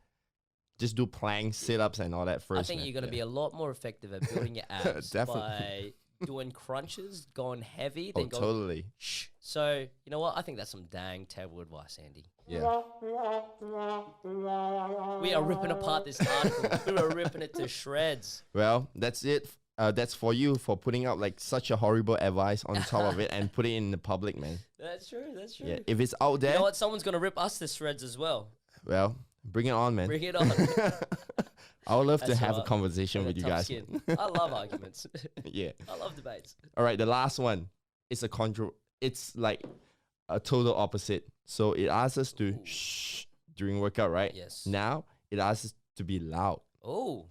Speaker 1: just do planks, sit-ups, and all that first.
Speaker 2: I think
Speaker 1: man.
Speaker 2: you're going to be a lot more effective at building your abs
Speaker 1: Definitely.
Speaker 2: by doing crunches, going heavy,
Speaker 1: Oh,
Speaker 2: then going
Speaker 1: totally.
Speaker 2: shh. So, you know what? I think that's some dang terrible advice, Andy.
Speaker 1: Yeah.
Speaker 2: We are ripping apart this article. We are ripping it to shreds.
Speaker 1: Well, that's it. That's for you for putting out like such a horrible advice on top of it and put it in the public, man.
Speaker 2: That's true. That's true.
Speaker 1: Yeah. If it's out there,
Speaker 2: You know what? Someone's going to rip us to shreds as well.
Speaker 1: well, bring it on, man.
Speaker 2: Bring it on.
Speaker 1: I would love to
Speaker 2: That's
Speaker 1: have a
Speaker 2: right.
Speaker 1: conversation
Speaker 2: Got
Speaker 1: with
Speaker 2: a
Speaker 1: you
Speaker 2: tough
Speaker 1: guys.
Speaker 2: skin. I love arguments.
Speaker 1: Yeah.
Speaker 2: I love debates.
Speaker 1: All right. The last one is it's like a total opposite. So it asks us to shh during workout, right?
Speaker 2: Yes.
Speaker 1: Now it asks us to be loud.
Speaker 2: Oh,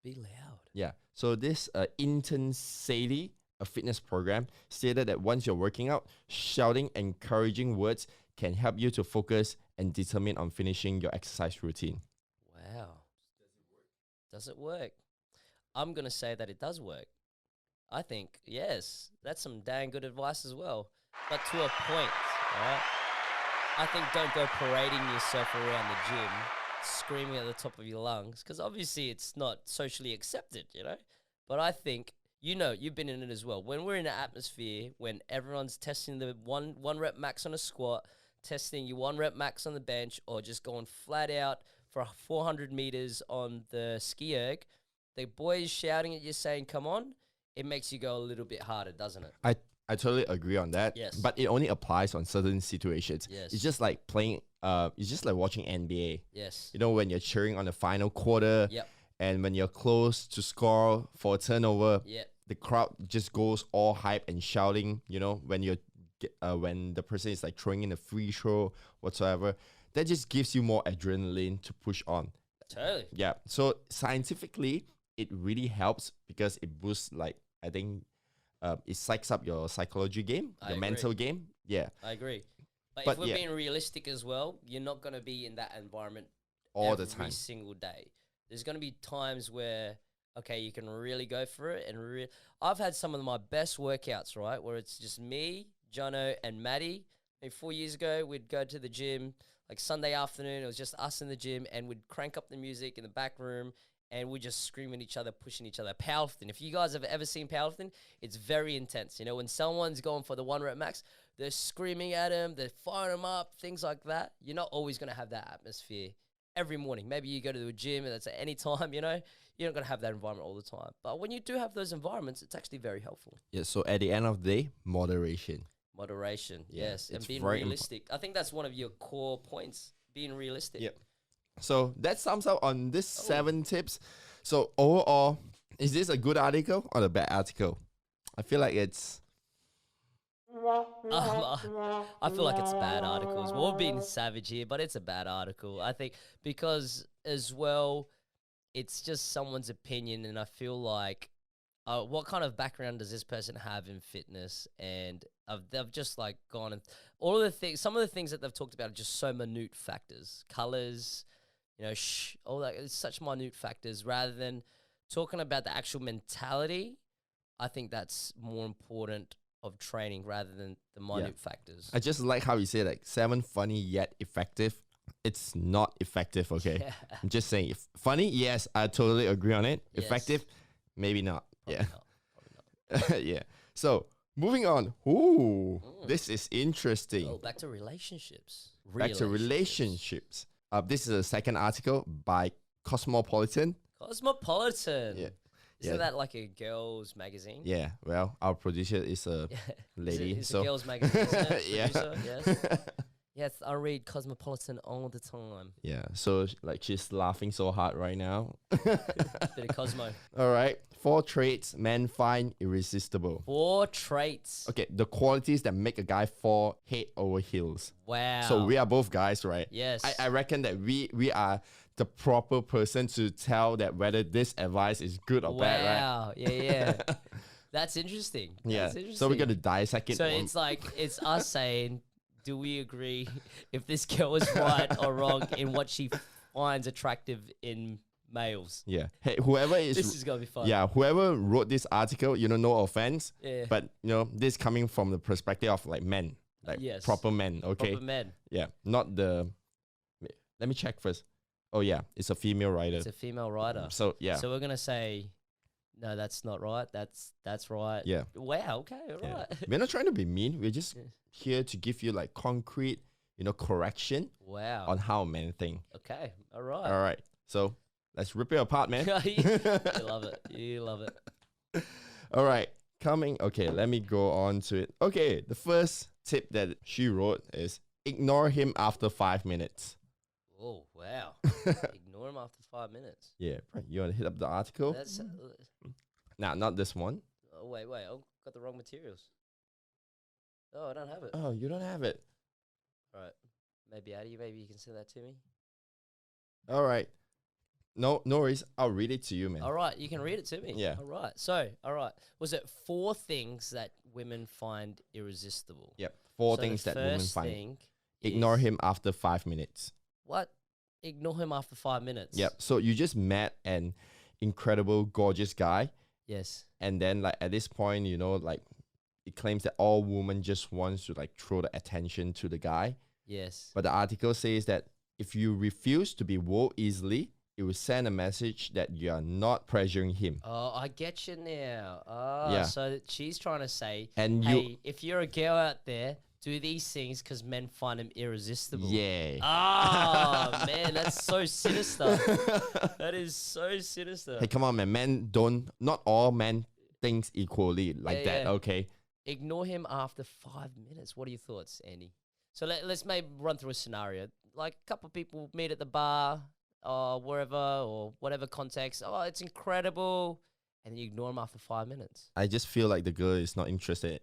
Speaker 2: be loud.
Speaker 1: Yeah. So this intern Sadie, a fitness program, stated that once you're working out, shouting encouraging words can help you to focus and determine on finishing your exercise routine.
Speaker 2: Wow. Does it work? I'm going to say that it does work. I think, yes, that's some dang good advice as well. But to a point, all right? I think don't go parading yourself around the gym, screaming at the top of your lungs, because obviously it's not socially accepted, But I think, you've been in it as well. When we're in an atmosphere, when everyone's testing the one rep max on a squat, testing your 1 rep max on the bench, or just going flat out for 400 meters on the ski erg, the boys shouting at you saying, come on, it makes you go a little bit harder, doesn't it?
Speaker 1: I totally agree on that.
Speaker 2: Yes.
Speaker 1: But it only applies on certain situations.
Speaker 2: Yes.
Speaker 1: It's just like playing, it's just like watching NBA.
Speaker 2: Yes.
Speaker 1: When you're cheering on the final quarter
Speaker 2: Yep.
Speaker 1: and when you're close to score for a turnover,
Speaker 2: Yep.
Speaker 1: the crowd just goes all hype and shouting, when the person is like throwing in a free throw whatsoever. That just gives you more adrenaline to push on.
Speaker 2: Totally.
Speaker 1: Yeah. So scientifically, it really helps because it boosts, like, I think it psychs up your psychology game,
Speaker 2: I
Speaker 1: your
Speaker 2: agree.
Speaker 1: mental game. Yeah.
Speaker 2: I agree. But
Speaker 1: But
Speaker 2: if we're
Speaker 1: yeah.
Speaker 2: being realistic as well, you're not going to be in that environment
Speaker 1: All the
Speaker 2: every
Speaker 1: time.
Speaker 2: single day. There's going to be times where, okay, you can really go for it. And I've had some of my best workouts, right, where it's just me, Jono, and Maddie. 4 years ago, we'd go to the gym, like Sunday afternoon, it was just us in the gym, and we'd crank up the music in the back room, and we'd just scream at each other, pushing each other. Powerlifting. If you guys have ever seen powerlifting, it's very intense. When someone's going for the 1 rep max, they're screaming at them, they're firing them up, things like that. You're not always going to have that atmosphere every morning. Maybe you go to the gym and that's at any time, you're not going to have that environment all the time. But when you do have those environments, it's actually very helpful.
Speaker 1: Yeah. So at the end of the day, moderation.
Speaker 2: Moderation,
Speaker 1: Yeah,
Speaker 2: yes. And
Speaker 1: it's
Speaker 2: being
Speaker 1: very
Speaker 2: realistic. I think that's one of your core points, being realistic.
Speaker 1: Yep. So that sums up on this 7 tips. So overall, is this a good article or a bad article? I feel like it's...
Speaker 2: I feel like it's bad articles. We're being savage here, but it's a bad article. I think because as well, it's just someone's opinion, and I feel like what kind of background does this person have in fitness? And they've just like gone and all of the things, some of the things that they've talked about are just so minute factors, colors, all that. It's such minute factors rather than talking about the actual mentality. I think that's more important of training rather than the minute factors.
Speaker 1: I just like how you say like 7 funny yet effective. It's not effective, okay?
Speaker 2: Yeah.
Speaker 1: I'm just saying, if funny, yes, I totally agree on it.
Speaker 2: Yes.
Speaker 1: Effective, maybe not.
Speaker 2: Probably not.
Speaker 1: Yeah. So moving on. Ooh, this is interesting.
Speaker 2: Oh, back to relationships.
Speaker 1: Back to relationships. This is a second article by Cosmopolitan.
Speaker 2: Cosmopolitan.
Speaker 1: Yeah.
Speaker 2: Isn't
Speaker 1: Yeah.
Speaker 2: that like a girls' magazine?
Speaker 1: Yeah, well, our producer is a lady,
Speaker 2: It's
Speaker 1: so
Speaker 2: a girls' magazine, isn't it?
Speaker 1: Yeah.
Speaker 2: Producer, yes. Yes, I read Cosmopolitan all the time.
Speaker 1: yeah. So like she's laughing so hard right now.
Speaker 2: Bit of Cosmo.
Speaker 1: All right, 4 traits men find irresistible.
Speaker 2: 4 traits.
Speaker 1: Okay, the qualities that make a guy fall head over heels.
Speaker 2: Wow.
Speaker 1: So we are both guys, right?
Speaker 2: Yes.
Speaker 1: I reckon that we are the proper person to tell that whether this advice is good or bad, right?
Speaker 2: Wow. Yeah. That's interesting.
Speaker 1: Yeah.
Speaker 2: That's interesting.
Speaker 1: So we're gonna dissect it.
Speaker 2: So it's like, it's us saying, do we agree if this girl is right or wrong in what she finds attractive in males.
Speaker 1: Yeah. Hey, whoever
Speaker 2: This is gonna be fun.
Speaker 1: yeah, whoever wrote this article, no offense,
Speaker 2: Yeah.
Speaker 1: but this coming from the perspective of like men, like
Speaker 2: Yes.
Speaker 1: proper men. Okay.
Speaker 2: Proper men.
Speaker 1: Yeah, not the. Let me check first. Oh yeah, it's a female writer.
Speaker 2: It's a female writer.
Speaker 1: So yeah,
Speaker 2: So we're gonna say, no, that's not right. That's right.
Speaker 1: yeah.
Speaker 2: Wow. Okay. All
Speaker 1: Yeah.
Speaker 2: right.
Speaker 1: We're not trying to be mean. We're just here to give you like concrete, correction
Speaker 2: Wow.
Speaker 1: on how men think.
Speaker 2: Okay. All right.
Speaker 1: All right, so let's rip it apart, man.
Speaker 2: You love it. You love it.
Speaker 1: All right, okay, let me go on to it. Okay, the first tip that she wrote is ignore him after 5 minutes.
Speaker 2: Oh wow. Ignore him after 5 minutes.
Speaker 1: Yeah, right. You want to hit up the article?
Speaker 2: That's.
Speaker 1: Nah, not this one.
Speaker 2: Oh wait. I got the wrong materials. Oh, I don't have it.
Speaker 1: Oh, you don't have it.
Speaker 2: All right. Maybe Addy, maybe you can send that to me.
Speaker 1: All right. No worries. I'll read it to you, man.
Speaker 2: All right, you can read it to me.
Speaker 1: Yeah.
Speaker 2: All right. So, all right. Was it 4 things that women find irresistible?
Speaker 1: Yep. 4
Speaker 2: So
Speaker 1: things
Speaker 2: the
Speaker 1: that women
Speaker 2: first
Speaker 1: find.
Speaker 2: thing
Speaker 1: Ignore
Speaker 2: is-
Speaker 1: him after 5 minutes.
Speaker 2: What? Ignore him after 5 minutes.
Speaker 1: Yep. So you just met an incredible, gorgeous guy.
Speaker 2: Yes.
Speaker 1: And then like at this point, like it claims that all women just wants to like throw the attention to the guy.
Speaker 2: Yes.
Speaker 1: But the article says that if you refuse to be wooed easily, it will send a message that you are not pressuring him.
Speaker 2: Oh, I get you now. Oh,
Speaker 1: Yeah.
Speaker 2: so she's trying to say,
Speaker 1: And
Speaker 2: hey, if you're a girl out there, do these things because men find them irresistible.
Speaker 1: yeah.
Speaker 2: Oh, man, that's so sinister. That is so sinister.
Speaker 1: Hey, come on, man. Not all men thinks equally like
Speaker 2: Yeah,
Speaker 1: that,
Speaker 2: yeah.
Speaker 1: okay?
Speaker 2: Ignore him after 5 minutes. What are your thoughts, Andy? So let's maybe run through a scenario. Like a couple of people meet at the bar or wherever or whatever context. Oh, it's incredible. And then you ignore him after 5 minutes.
Speaker 1: I just feel like the girl is not interested.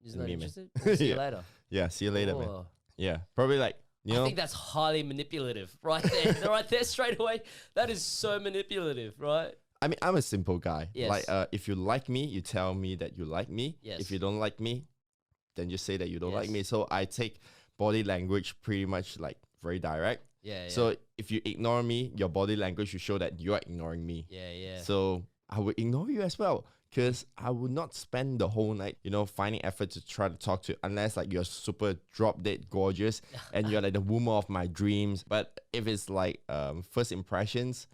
Speaker 2: He's
Speaker 1: In
Speaker 2: not
Speaker 1: me, man.
Speaker 2: interested? See you
Speaker 1: Yeah.
Speaker 2: later.
Speaker 1: Yeah, see you later, man.
Speaker 2: Oh.
Speaker 1: Yeah, probably like,
Speaker 2: I think that's highly manipulative right there. Right there straight away. That is so manipulative, right?
Speaker 1: I mean, I'm a simple guy.
Speaker 2: Yes.
Speaker 1: Like, if you like me, you tell me that you like me.
Speaker 2: Yes.
Speaker 1: If you don't like me, then just say that you don't like
Speaker 2: Yes.
Speaker 1: me. So I take body language pretty much like very direct.
Speaker 2: Yeah,
Speaker 1: So if you ignore me, your body language will show that you are ignoring me.
Speaker 2: yeah.
Speaker 1: So I would ignore you as well. Because I would not spend the whole night, finding effort to try to talk to you unless like you're super drop dead gorgeous and you're like the woman of my dreams. But if it's like first impressions,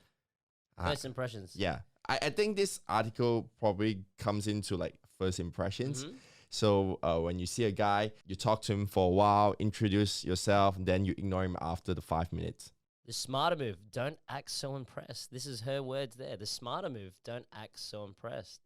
Speaker 2: First impressions.
Speaker 1: yeah, I think this article probably comes into like first impressions.
Speaker 2: Mhm.
Speaker 1: So when you see a guy, you talk to him for a while, introduce yourself, then you ignore him after the 5 minutes.
Speaker 2: The smarter move, don't act so impressed. This is her words there. The smarter move, don't act so impressed.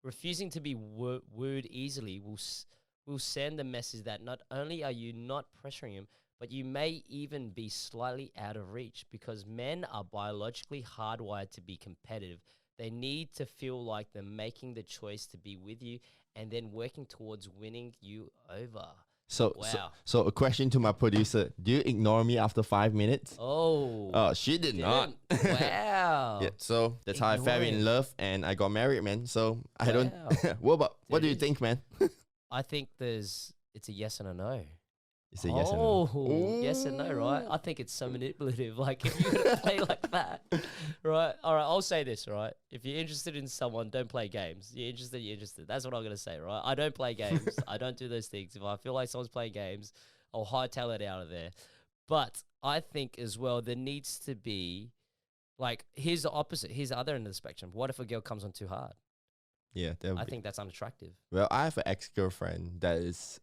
Speaker 2: Refusing to be wooed easily will send the message that not only are you not pressuring him, but you may even be slightly out of reach because men are biologically hardwired to be competitive. They need to feel like they're making the choice to be with you and then working towards winning you over.
Speaker 1: So,
Speaker 2: Wow.
Speaker 1: so a question to my producer: do you ignore me after 5 minutes?
Speaker 2: Oh.
Speaker 1: She did not.
Speaker 2: didn't. Wow.
Speaker 1: Yeah, so that's how I fell in
Speaker 2: Ignoring.
Speaker 1: love and I got married, man. So I don't.
Speaker 2: Wow.
Speaker 1: What do you
Speaker 2: Dude.
Speaker 1: think, man?
Speaker 2: I think it's a yes and a no.
Speaker 1: It's a yes and no.
Speaker 2: Oh, yes and no, right? I think it's so manipulative. Like, if you're going to play like that, right? All right, I'll say this, right? If you're interested in someone, don't play games. You're interested. That's what I'm going to say, right? I don't play games. I don't do those things. If I feel like someone's playing games, I'll hightail it out of there. But I think as well, there needs to be, like, here's the opposite. Here's the other end of the spectrum. What if a girl comes on too hard?
Speaker 1: Yeah, that would
Speaker 2: I
Speaker 1: be.
Speaker 2: think that's unattractive.
Speaker 1: Well, I have an ex-girlfriend that is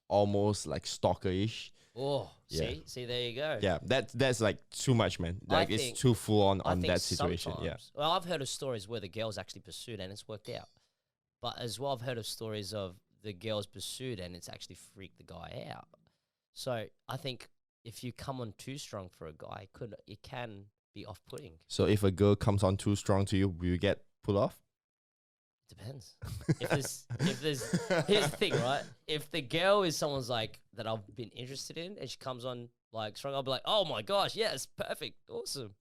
Speaker 1: almost like stalker-ish.
Speaker 2: Oh,
Speaker 1: Yeah.
Speaker 2: see, there you go.
Speaker 1: Yeah, that's like too much, man. Like it's
Speaker 2: think-
Speaker 1: too full on
Speaker 2: I think
Speaker 1: that situation. Yeah.
Speaker 2: sometimes- Well, I've heard of stories where the girls actually pursued and it's worked out. But as well, I've heard of stories of the girls pursued and it's actually freaked the guy out. So I think if you come on too strong for a guy, it can be off-putting.
Speaker 1: So if a girl comes on too strong to you, will you get pulled off?
Speaker 2: Depends. If there's here's the thing, right? If the girl is someone's like that I've been interested in and she comes on like strong, I'll be like, oh my gosh, yes, perfect, awesome.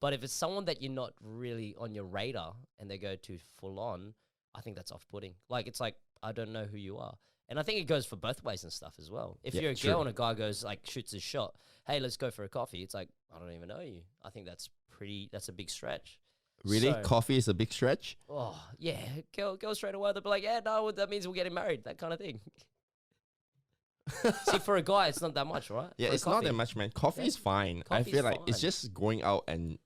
Speaker 2: But if it's someone that you're not really on your radar and they go too full on, I think that's off-putting. Like, it's like, I don't know who you are. And I think it goes for both ways and stuff as well. If
Speaker 1: Yeah,
Speaker 2: you're a
Speaker 1: true.
Speaker 2: girl and a guy goes, like, shoots his shot, hey, let's go for a coffee. It's like, I don't even know you. I think that's a big stretch.
Speaker 1: Really?
Speaker 2: So-
Speaker 1: Coffee is a big stretch?
Speaker 2: Oh, yeah. Go straight away. They'll be like, yeah, no, that means we're getting married. That kind of thing. See, for a guy, it's not that much, right?
Speaker 1: Yeah,
Speaker 2: For a
Speaker 1: it's not
Speaker 2: coffee.
Speaker 1: that much, man. Coffee
Speaker 2: Yeah.
Speaker 1: is fine. I
Speaker 2: Coffee's
Speaker 1: feel like it's
Speaker 2: fine.
Speaker 1: just going out and,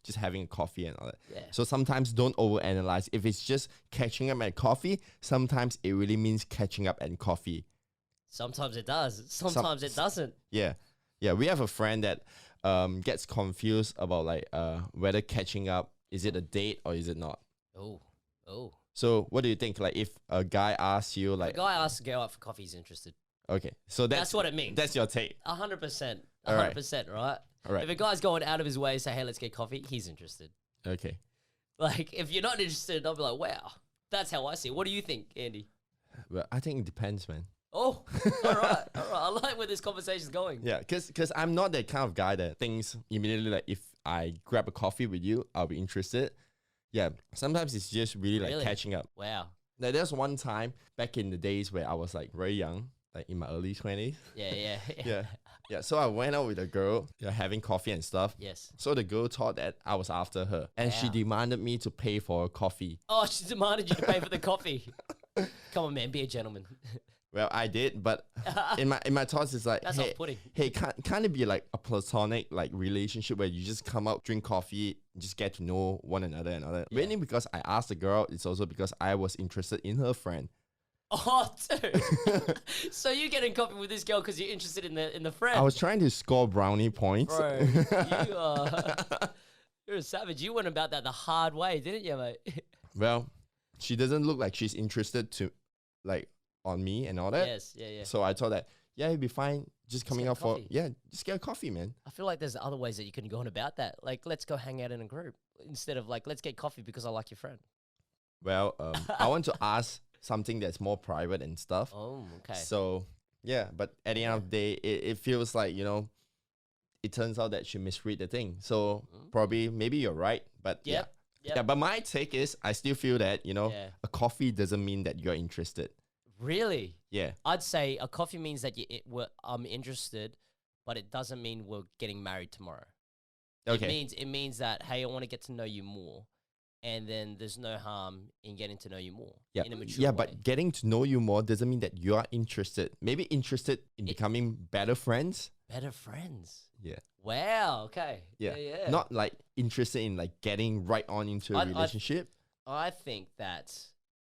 Speaker 1: just having a coffee and all that.
Speaker 2: Yeah.
Speaker 1: So sometimes don't overanalyze. If it's just catching up at coffee, sometimes it really means catching up at coffee.
Speaker 2: Sometimes it does. Sometimes it doesn't.
Speaker 1: Yeah. Yeah, we have a friend that gets confused about like whether catching up, is it a date or is it not?
Speaker 2: Oh.
Speaker 1: So what do you think? Like if a guy asks you
Speaker 2: If
Speaker 1: like,
Speaker 2: a guy asks a girl out for coffee, he's interested.
Speaker 1: okay, so
Speaker 2: That's what it means.
Speaker 1: That's your take.
Speaker 2: 100%.
Speaker 1: All right.
Speaker 2: 100%, right?
Speaker 1: All right.
Speaker 2: If a guy's going out of his way to say, hey, let's get coffee, he's interested.
Speaker 1: Okay.
Speaker 2: Like, if you're not interested, I'll be like, wow. That's how I see it. What do you think, Andy?
Speaker 1: Well, I think it depends, man.
Speaker 2: Oh, all right. I like where this conversation's going.
Speaker 1: Yeah, because I'm not that kind of guy that thinks immediately like if I grab a coffee with you, I'll be interested. Yeah, sometimes it's just really like
Speaker 2: Really?
Speaker 1: catching up.
Speaker 2: Wow.
Speaker 1: Like there's one time back in the days where I was like very young, like in my early 20s.
Speaker 2: Yeah.
Speaker 1: Yeah. So I went out with a girl, having coffee and stuff.
Speaker 2: Yes.
Speaker 1: So the girl thought that I was after her, and she
Speaker 2: Wow.
Speaker 1: demanded me to pay for a coffee.
Speaker 2: Oh, she demanded you to pay for the coffee. Come on, man. Be a gentleman.
Speaker 1: Well, I did, but in my thoughts, it's like,
Speaker 2: That's
Speaker 1: hey,
Speaker 2: off-putting.
Speaker 1: hey, can't it be like a platonic like relationship where you just come out, drink coffee, just get to know one another and all that?
Speaker 2: Yeah.
Speaker 1: Mainly because I asked the girl, it's also because I was interested in her friend.
Speaker 2: Oh, dude. So you getting coffee with this girl because you're interested in the friend?
Speaker 1: I was trying to score brownie points.
Speaker 2: Bro, you are... You're a savage. You went about that the hard way, didn't you, mate?
Speaker 1: Well, she doesn't look like she's interested to like on me and all that.
Speaker 2: Yes, yeah.
Speaker 1: So I thought that, yeah, it'd be fine. Just coming
Speaker 2: get a
Speaker 1: out for,
Speaker 2: coffee.
Speaker 1: yeah, just get a coffee, man.
Speaker 2: I feel like there's other ways that you can go on about that. Like, let's go hang out in a group instead of like, let's get coffee because I like your friend.
Speaker 1: Well, I want to ask something that's more private and stuff.
Speaker 2: Oh, okay.
Speaker 1: So, yeah, but at the end of the day, it feels like, it turns out that she misread the thing. So probably, maybe you're right. But
Speaker 2: Yep.
Speaker 1: yeah, but my take is I still feel that,
Speaker 2: Yeah.
Speaker 1: a coffee doesn't mean that you're interested.
Speaker 2: Really?
Speaker 1: Yeah.
Speaker 2: I'd say a coffee means that I'm interested, but it doesn't mean we're getting married tomorrow.
Speaker 1: Okay.
Speaker 2: It means that, hey, I want to get to know you more. And then there's no harm in getting to know you more.
Speaker 1: Yeah.
Speaker 2: In a mature
Speaker 1: Yeah,
Speaker 2: way.
Speaker 1: but getting to know you more doesn't mean that you are interested. Maybe interested in becoming better friends.
Speaker 2: Better friends.
Speaker 1: Yeah.
Speaker 2: Wow. Okay.
Speaker 1: Yeah.
Speaker 2: Yeah.
Speaker 1: Not like interested in like getting right on into a relationship.
Speaker 2: I think that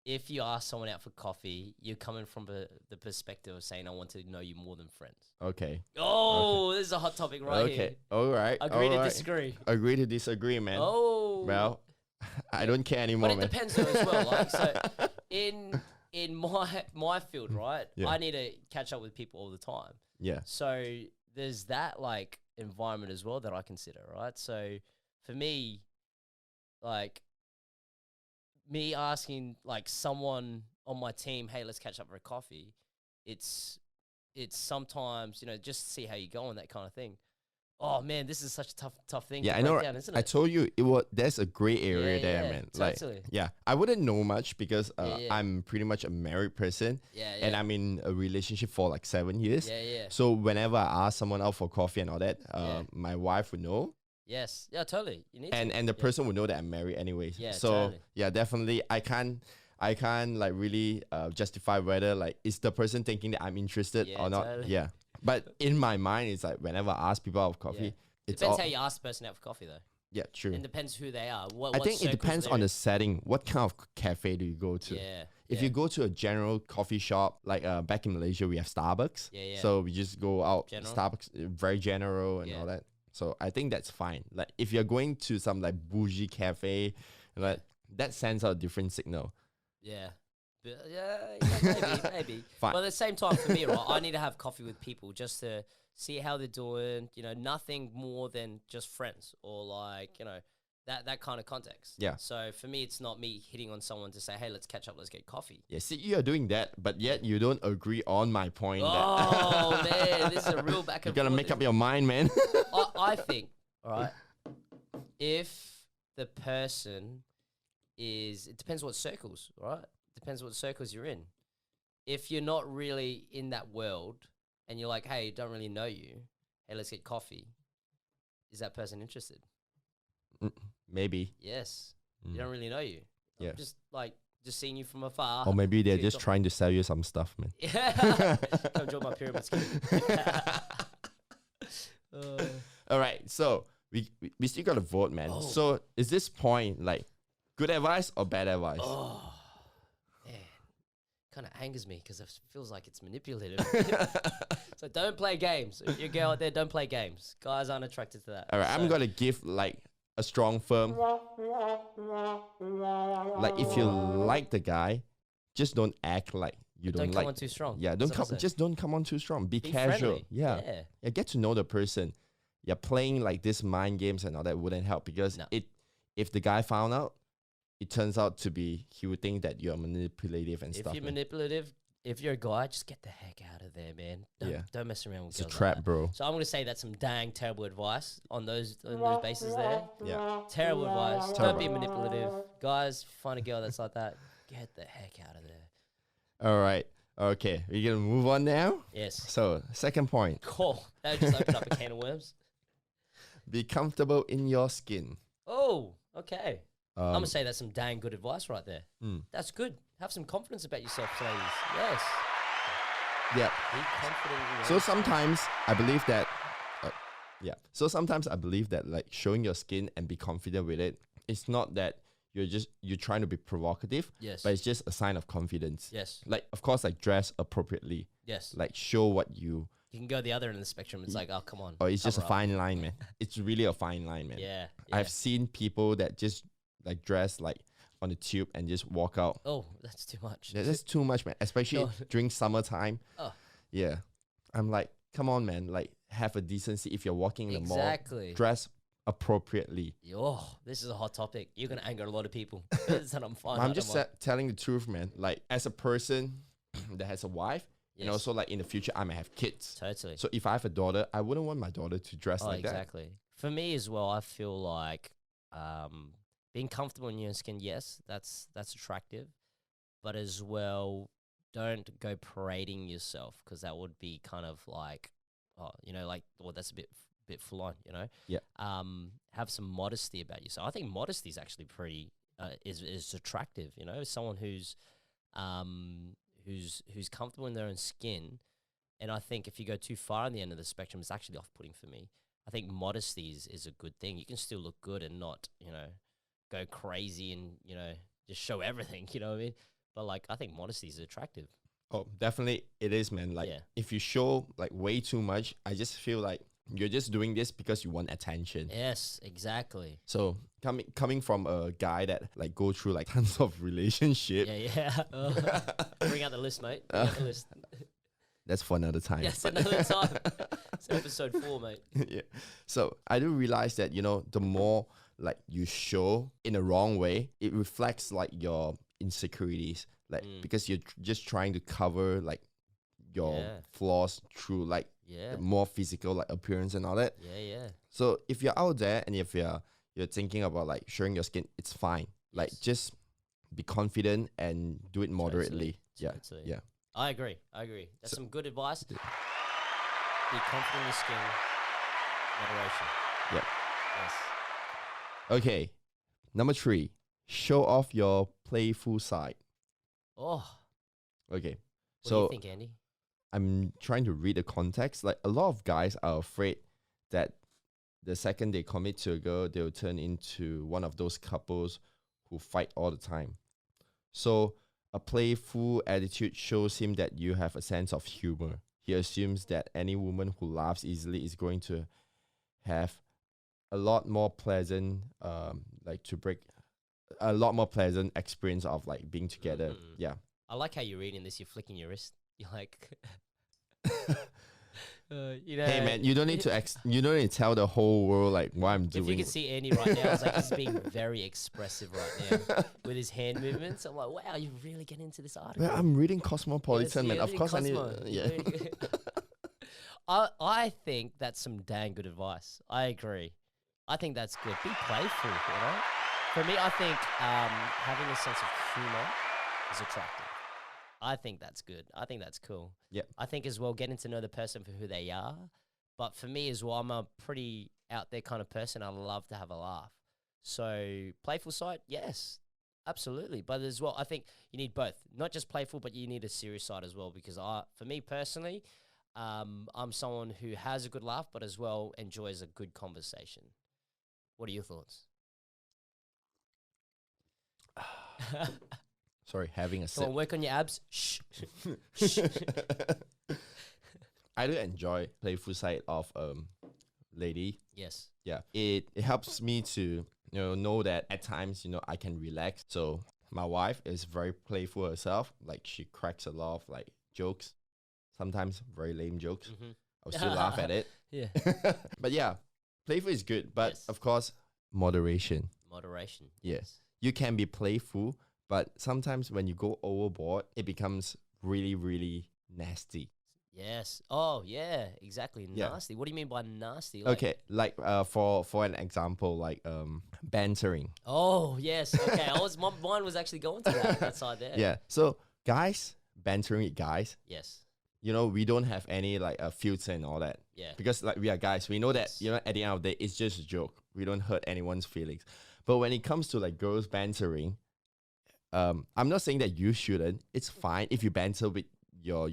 Speaker 2: if you ask someone out for coffee, you're coming from the perspective of saying, I want to know you more than friends.
Speaker 1: Okay.
Speaker 2: Oh, this is a hot topic right
Speaker 1: Okay.
Speaker 2: here.
Speaker 1: All right.
Speaker 2: Agree
Speaker 1: all
Speaker 2: to
Speaker 1: right.
Speaker 2: disagree.
Speaker 1: Agree to disagree, man.
Speaker 2: Oh.
Speaker 1: Well, I don't care anymore,
Speaker 2: But it
Speaker 1: man.
Speaker 2: depends though as well. Like, so in my field, right,
Speaker 1: Yeah.
Speaker 2: I need to catch up with people all the time.
Speaker 1: Yeah.
Speaker 2: So there's that like environment as well that I consider, right? So for me, like me asking like someone on my team, hey, let's catch up for a coffee, it's sometimes, just to see how you go and that kind of thing. Oh man, this is such a tough thing
Speaker 1: Yeah,
Speaker 2: to
Speaker 1: I know.
Speaker 2: break down, isn't
Speaker 1: I
Speaker 2: it?
Speaker 1: told you there's a gray area
Speaker 2: Yeah,
Speaker 1: there,
Speaker 2: yeah,
Speaker 1: man.
Speaker 2: totally.
Speaker 1: Like, yeah, I wouldn't know much because
Speaker 2: Yeah.
Speaker 1: I'm pretty much a married person,
Speaker 2: Yeah,
Speaker 1: and I'm in a relationship for like 7 years.
Speaker 2: yeah.
Speaker 1: So whenever I ask someone out for coffee and all that,
Speaker 2: Yeah.
Speaker 1: my wife would know,
Speaker 2: Yes. Yeah, totally. You need
Speaker 1: and
Speaker 2: to.
Speaker 1: the
Speaker 2: Yeah.
Speaker 1: person would know that I'm married anyways.
Speaker 2: Yeah,
Speaker 1: So
Speaker 2: totally.
Speaker 1: yeah, definitely, I can't like really justify whether like is the person thinking that I'm interested
Speaker 2: Yeah,
Speaker 1: or not.
Speaker 2: totally.
Speaker 1: Yeah, but in my mind, it's like whenever I ask people out for coffee,
Speaker 2: Yeah.
Speaker 1: it's
Speaker 2: Depends
Speaker 1: all,
Speaker 2: how you ask the person out for coffee, though.
Speaker 1: yeah, true.
Speaker 2: And depends who they are.
Speaker 1: I think it depends on the setting. What kind of cafe do you go to?
Speaker 2: Yeah.
Speaker 1: If you go to a general coffee shop, like back in Malaysia, we have Starbucks.
Speaker 2: Yeah, yeah.
Speaker 1: So we just go out.
Speaker 2: General?
Speaker 1: Starbucks, very general and
Speaker 2: Yeah.
Speaker 1: all that. So I think that's fine. Like if you're going to some like bougie cafe, like that sends out a different signal.
Speaker 2: Yeah. But, yeah, maybe.
Speaker 1: Fine.
Speaker 2: But at the same time, for me, right, I need to have coffee with people just to see how they're doing. Nothing more than just friends or like, that kind of context.
Speaker 1: Yeah.
Speaker 2: So for me, it's not me hitting on someone to say, hey, let's catch up, let's get coffee.
Speaker 1: Yeah, see, you are doing that, but yet you don't agree on my point.
Speaker 2: Oh, man, this is a real back
Speaker 1: You
Speaker 2: and
Speaker 1: gotta
Speaker 2: forth.
Speaker 1: make up your mind, man.
Speaker 2: I think, all right, if the person is it depends what circles, right? Depends what circles you're in. If you're not really in that world and you're like, hey, don't really know you, hey, let's get coffee. Is that person interested?
Speaker 1: Maybe.
Speaker 2: Yes. You don't really know you.
Speaker 1: Yeah.
Speaker 2: Just seeing you from afar.
Speaker 1: Or maybe they're
Speaker 2: Get
Speaker 1: just
Speaker 2: coffee.
Speaker 1: trying to sell you some stuff, man.
Speaker 2: Yeah. Come join my pyramid scheme.
Speaker 1: All right, so we still got to vote, man.
Speaker 2: Oh.
Speaker 1: So is this point like good advice or bad advice?
Speaker 2: Oh, man. Kind of angers me because it feels like it's manipulative. So don't play games. If you're a girl out there, don't play games. Guys aren't attracted to that.
Speaker 1: All right,
Speaker 2: So,
Speaker 1: I'm gonna give like a strong firm. Like if you like the guy, just don't act like you
Speaker 2: don't
Speaker 1: don't
Speaker 2: come
Speaker 1: like.
Speaker 2: on too strong.
Speaker 1: Yeah,
Speaker 2: That's what I said.
Speaker 1: just don't come on too strong. Be
Speaker 2: Be
Speaker 1: casual.
Speaker 2: friendly.
Speaker 1: Yeah.
Speaker 2: Yeah.
Speaker 1: Yeah, get to know the person. Yeah, playing like this mind games and all that wouldn't help because
Speaker 2: No.
Speaker 1: if the guy found out, it turns out to be he would think that you're manipulative and
Speaker 2: If
Speaker 1: stuff.
Speaker 2: you're
Speaker 1: man.
Speaker 2: manipulative, if you're a guy, just get the heck out of there, man.
Speaker 1: Yeah.
Speaker 2: Don't mess around with
Speaker 1: It's a
Speaker 2: girls like
Speaker 1: trap,
Speaker 2: that.
Speaker 1: bro.
Speaker 2: So I'm gonna say that's some dang terrible advice on those bases there.
Speaker 1: Yeah.
Speaker 2: Terrible advice. Don't
Speaker 1: Terrible.
Speaker 2: be manipulative, guys. Find a girl that's like that. Get the heck out of there.
Speaker 1: All right. Okay, we're gonna move on now.
Speaker 2: Yes.
Speaker 1: So second point:
Speaker 2: Cool. That would just open up a can of worms.
Speaker 1: be comfortable in your skin.
Speaker 2: Oh, okay. I'm gonna
Speaker 1: Um,
Speaker 2: say that's some dang good advice right there.
Speaker 1: mm,
Speaker 2: That's good. Have some confidence about yourself, ladies. Yes.
Speaker 1: yeah.
Speaker 2: Be confident in your
Speaker 1: So
Speaker 2: own
Speaker 1: sometimes I believe that. Yeah. So sometimes I believe that like showing your skin and be confident with it. It's not that you're trying to be provocative,
Speaker 2: Yes.
Speaker 1: but it's just a sign of confidence.
Speaker 2: Yes.
Speaker 1: Like of course, like dress appropriately.
Speaker 2: Yes.
Speaker 1: Like show what you.
Speaker 2: You can go the other end of the spectrum. It's like, oh, come on.
Speaker 1: Or it's just a
Speaker 2: cover up.
Speaker 1: fine line, man. It's really a fine line, man.
Speaker 2: Yeah.
Speaker 1: I've seen people that just like dress like on the tube and just walk out.
Speaker 2: Oh, that's too much.
Speaker 1: That's too much, man. Especially
Speaker 2: No.
Speaker 1: during summertime.
Speaker 2: Oh.
Speaker 1: Yeah. I'm like, come on, man. Like, have a decency if you're walking in the mall.
Speaker 2: Exactly.
Speaker 1: Dress appropriately.
Speaker 2: Oh, this is a hot topic. You're gonna anger a lot of people. That's what I'm fine.
Speaker 1: I'm just telling the truth, man. Like, as a person that has a wife, and
Speaker 2: Yes.
Speaker 1: also like in the future, I might have kids.
Speaker 2: Totally.
Speaker 1: So if I have a daughter, I wouldn't want my daughter to dress like that.
Speaker 2: exactly. For me as well, I feel like being comfortable in your own skin, yes, that's attractive, but as well, don't go parading yourself because that would be kind of like, that's a bit full on,
Speaker 1: Yeah.
Speaker 2: Have some modesty about yourself. I think modesty is actually pretty is attractive. Someone who's comfortable in their own skin. And I think if you go too far on the end of the spectrum, it's actually off-putting for me. I think modesty is a good thing. You can still look good and not, go crazy and, just show everything, you know what I mean? But, like, I think modesty is attractive.
Speaker 1: Oh, definitely it is, man. Like,
Speaker 2: Yeah.
Speaker 1: if you show like way too much, I just feel like you're just doing this because you want attention.
Speaker 2: Yes, exactly.
Speaker 1: So coming from a guy that like go through like tons of relationship,
Speaker 2: Yeah. Bring out the list, mate. Bring out the list.
Speaker 1: that's for another time.
Speaker 2: Yes,
Speaker 1: but-
Speaker 2: another time. It's episode 4, mate.
Speaker 1: Yeah. So I do realize that, the more like you show in a wrong way, it reflects like your insecurities. Like because you're just trying to cover like your
Speaker 2: Yeah.
Speaker 1: flaws through like
Speaker 2: Yeah.
Speaker 1: more physical like appearance and all that.
Speaker 2: Yeah.
Speaker 1: So if you're out there and if you're thinking about like showing your skin, it's fine. Like
Speaker 2: Yes.
Speaker 1: just be confident and do it moderately.
Speaker 2: Totally.
Speaker 1: Yeah.
Speaker 2: I agree. That's
Speaker 1: So-
Speaker 2: some good advice. Be confident in your skin. Moderation.
Speaker 1: Yep.
Speaker 2: Yes.
Speaker 1: Okay. Number 3, show off your playful side.
Speaker 2: Oh,
Speaker 1: Okay.
Speaker 2: what do
Speaker 1: So
Speaker 2: you think, Andy?
Speaker 1: I'm trying to read the context. Like a lot of guys are afraid that the second they commit to a girl, they'll turn into one of those couples who fight all the time. So a playful attitude shows him that you have a sense of humor. He assumes that any woman who laughs easily is going to have a lot more pleasant, a lot more pleasant experience of like being together.
Speaker 2: Mhm.
Speaker 1: Yeah.
Speaker 2: I like how you're reading this. You're flicking your wrist. You're like,
Speaker 1: Hey man, you don't need to you don't need to tell the whole world like what I'm
Speaker 2: If you
Speaker 1: doing.
Speaker 2: can see Andy right now, it's like he's being very expressive right now with his hand movements. I'm like, wow, you really get into this article.
Speaker 1: Well, I'm reading Cosmopolitan, man.
Speaker 2: you're
Speaker 1: Of
Speaker 2: reading
Speaker 1: course, I need.
Speaker 2: Cosmo.
Speaker 1: Yeah.
Speaker 2: I think that's some dang good advice. I agree. I think that's good. Be playful, For me, I think having a sense of humor is attractive. I think that's good. I think that's cool.
Speaker 1: Yeah.
Speaker 2: I think as well, getting to know the person for who they are. But for me as well, I'm a pretty out there kind of person. I love to have a laugh. So playful side, yes, absolutely. But as well, I think you need both. Not just playful, but you need a serious side as well. Because for me personally, I'm someone who has a good laugh, but as well enjoys a good conversation. What are your thoughts?
Speaker 1: Sorry, having a
Speaker 2: Come on,
Speaker 1: sip.
Speaker 2: work on your abs. Shh.
Speaker 1: I do enjoy playful side of lady.
Speaker 2: Yes.
Speaker 1: Yeah, it helps me to know that at times I can relax. So my wife is very playful herself. Like she cracks a lot of like jokes, sometimes very lame jokes.
Speaker 2: Mm-hmm.
Speaker 1: I'll still laugh at it.
Speaker 2: Yeah.
Speaker 1: But yeah, playful is good. But
Speaker 2: Yes.
Speaker 1: of course, moderation.
Speaker 2: Moderation.
Speaker 1: Yeah.
Speaker 2: Yes.
Speaker 1: You can be playful, but sometimes when you go overboard, it becomes really, really nasty.
Speaker 2: Yes. Oh, yeah, exactly.
Speaker 1: Yeah.
Speaker 2: Nasty. What do you mean by nasty? Like,
Speaker 1: Okay, like for an example, like bantering.
Speaker 2: oh, yes. Okay. Mine was actually going to that side there.
Speaker 1: Yeah. So guys, bantering with guys,
Speaker 2: Yes.
Speaker 1: we don't have any like filter and all that.
Speaker 2: Yeah.
Speaker 1: Because like we are guys, we know that
Speaker 2: Yes.
Speaker 1: at the end of the day, it's just a joke. We don't hurt anyone's feelings. But when it comes to like girls bantering, I'm not saying that you shouldn't. It's fine if you banter with your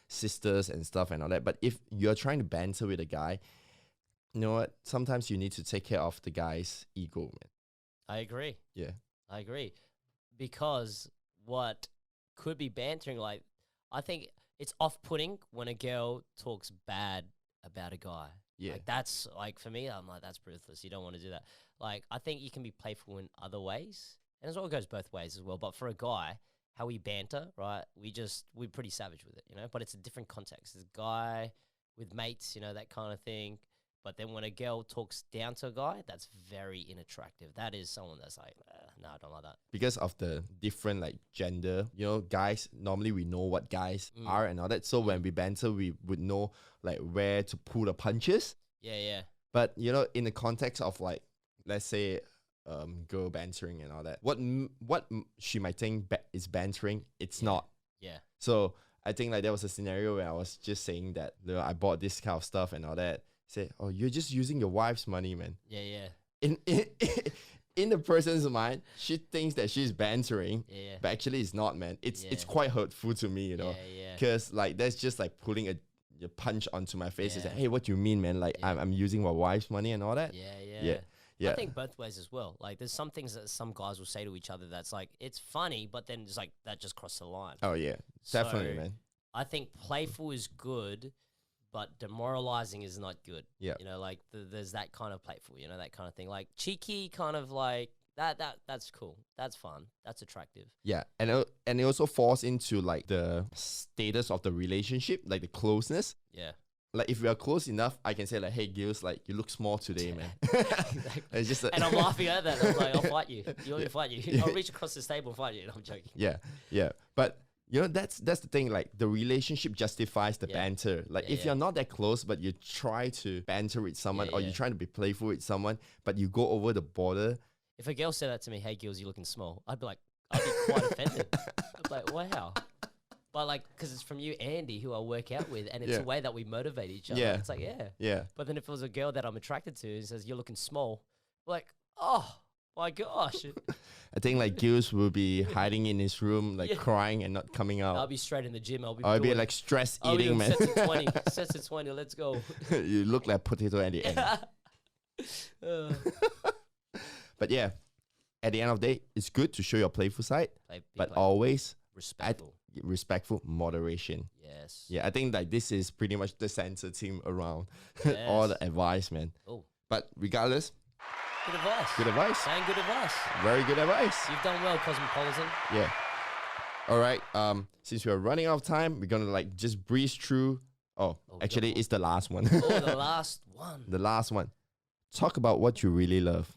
Speaker 1: sisters and stuff and all that. But if you're trying to banter with a guy, you know what? Sometimes you need to take care of the guy's ego, man.
Speaker 2: I agree.
Speaker 1: Yeah.
Speaker 2: I agree. Because what could be bantering, like, I think it's off-putting when a girl talks bad about a guy.
Speaker 1: Yeah.
Speaker 2: Like, that's, like, for me, I'm like, that's ruthless. You don't want to do that. Like, I think you can be playful in other ways. And as well, it goes both ways as well. But for a guy, how we banter, right, we're pretty savage with it, But it's a different context. There's a guy with mates, that kind of thing. But then when a girl talks down to a guy, that's very unattractive. That is someone that's like, no, I don't like that.
Speaker 1: Because of the different like gender, guys, normally we know what guys are and all that. So when we banter, we would know like where to pull the punches.
Speaker 2: Yeah, yeah.
Speaker 1: But in the context of like, let's say, girl bantering and all that, what she might think is bantering, it's not.
Speaker 2: Yeah.
Speaker 1: So I think like there was a scenario where I was just saying that I bought this kind of stuff and all that. Say, oh, you're just using your wife's money, man.
Speaker 2: Yeah, yeah.
Speaker 1: In the person's mind, she thinks that she's bantering,
Speaker 2: Yeah.
Speaker 1: but actually it's not, man. It's
Speaker 2: Yeah.
Speaker 1: quite hurtful to me,
Speaker 2: Yeah,
Speaker 1: because like that's just like pulling a punch onto my face. It's
Speaker 2: Yeah.
Speaker 1: like, hey, what do you mean, man? Like
Speaker 2: Yeah.
Speaker 1: I'm using my wife's money and all that.
Speaker 2: Yeah.
Speaker 1: Yeah.
Speaker 2: I think both ways as well. Like, there's some things that some guys will say to each other that's like, it's funny, but then it's like, that just crossed the line.
Speaker 1: Oh yeah, definitely,
Speaker 2: So,
Speaker 1: man.
Speaker 2: I think playful is good, but demoralizing is not good.
Speaker 1: Yeah.
Speaker 2: Like there's that kind of playful, that kind of thing. Like cheeky, kind of like that's cool. That's fun. That's attractive.
Speaker 1: Yeah, and it also falls into like the status of the relationship, like the closeness.
Speaker 2: Yeah.
Speaker 1: Like if we are close enough, I can say like, "Hey, Gilles, like you look small today, man."
Speaker 2: Exactly.
Speaker 1: It's just
Speaker 2: And I'm laughing at that. I'm like, I'll fight you. You want me to fight you? I'll reach across this table and fight you. No, I'm joking.
Speaker 1: yeah. But that's the thing. Like the relationship justifies the
Speaker 2: Yeah.
Speaker 1: banter. Like
Speaker 2: Yeah,
Speaker 1: if
Speaker 2: yeah.
Speaker 1: you're not that close, but you try to banter with someone,
Speaker 2: Yeah,
Speaker 1: or
Speaker 2: yeah.
Speaker 1: you're trying to be playful with someone, but you go over the border.
Speaker 2: If a girl said that to me, hey, Gilles, you're looking small, I'd be quite offended. I'd be like, wow. But like, because it's from you, Andy, who I work out with, and it's
Speaker 1: Yeah.
Speaker 2: a way that we motivate each other.
Speaker 1: Yeah.
Speaker 2: It's like, yeah.
Speaker 1: Yeah,
Speaker 2: But then if it was a girl that I'm attracted to and says, you're looking small, like, oh my gosh.
Speaker 1: I think like Gilles will be hiding in his room, like
Speaker 2: Yeah.
Speaker 1: crying and not coming out.
Speaker 2: I'll be straight in the gym.
Speaker 1: I'll be
Speaker 2: doing-
Speaker 1: like stress
Speaker 2: I'll be
Speaker 1: eating,
Speaker 2: doing
Speaker 1: man.
Speaker 2: sets of 20. Sets of 20, let's go.
Speaker 1: You look like potato at the end.
Speaker 2: Uh,
Speaker 1: But yeah, at the end of the day, it's good to show your playful side, but always
Speaker 2: respectful.
Speaker 1: respectful, moderation.
Speaker 2: Yes.
Speaker 1: Yeah, I think like this is pretty much the center team around
Speaker 2: Yes.
Speaker 1: all the advice, man.
Speaker 2: Oh,
Speaker 1: But regardless,
Speaker 2: good advice.
Speaker 1: good advice.
Speaker 2: Saying good advice.
Speaker 1: Very good advice.
Speaker 2: You've done well, Cosmopolitan.
Speaker 1: Yeah. All right. Since we're running out of time, we're gonna like just breeze through. Oh,
Speaker 2: we
Speaker 1: actually,
Speaker 2: got
Speaker 1: it's the last one.
Speaker 2: Oh, the last one.
Speaker 1: The last one. Talk about what you really love.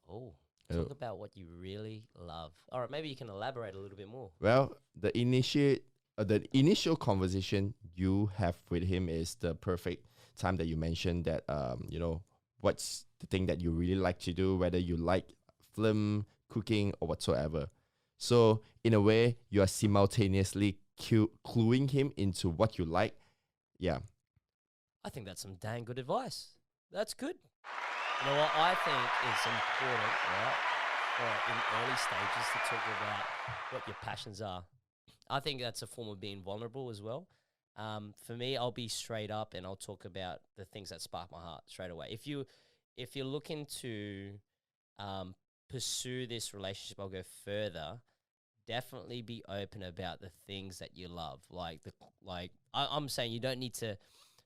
Speaker 2: Oh,
Speaker 1: Oh.
Speaker 2: talk about what you really love. All right, maybe you can elaborate a little bit more.
Speaker 1: Well, the initial conversation you have with him is the perfect time that you mentioned that what's the thing that you really like to do, whether you like film, cooking, or whatsoever. So in a way, you are simultaneously cluing him into what you like. Yeah.
Speaker 2: I think that's some dang good advice. That's good. You know what I think is important, right? Or in early stages to talk about what your passions are. I think that's a form of being vulnerable as well. For me, I'll be straight up and I'll talk about the things that spark my heart straight away. If you're looking to pursue this relationship, I'll go further. Definitely be open about the things that you love. I'm saying you don't need to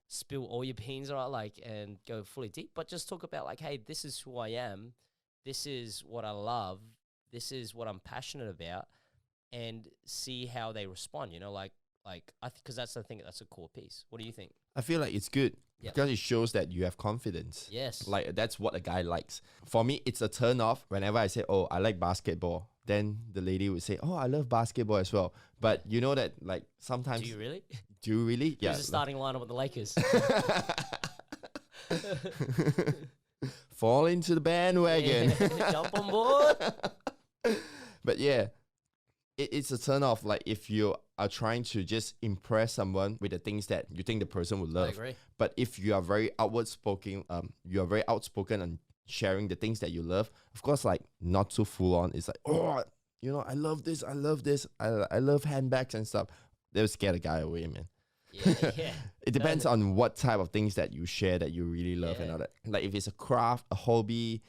Speaker 2: spill all your beans, right? Like, and go fully deep, but just talk about like, hey, this is who I am. This is what I love. This is what I'm passionate about, and see how they respond. You know, because that's the thing. That's a core piece. What do you think?
Speaker 1: I feel like it's good
Speaker 2: Yep.
Speaker 1: because it shows that you have confidence.
Speaker 2: Yes.
Speaker 1: Like that's what a guy likes. For me, it's a turn off whenever I say, "Oh, I like basketball." Then the lady would say, "Oh, I love basketball as well." But you know that like sometimes
Speaker 2: Do you really?
Speaker 1: do you really?
Speaker 2: Who's the starting lineup with the Lakers?
Speaker 1: Fall into the bandwagon.
Speaker 2: Jump on board.
Speaker 1: But yeah, it's a turn off. Like if you are trying to just impress someone with the things that you think the person would
Speaker 2: I
Speaker 1: love.
Speaker 2: agree.
Speaker 1: But if you are very outspoken, you are very outspoken and sharing the things that you love. Of course, like not too full on. It's like, oh, you know, I love this. I love this. I love handbags and stuff. They'll scare the guy away, man.
Speaker 2: Yeah.
Speaker 1: It depends on what type of things that you share that you really love and
Speaker 2: Yeah.
Speaker 1: all that. Like if it's a craft, a hobby,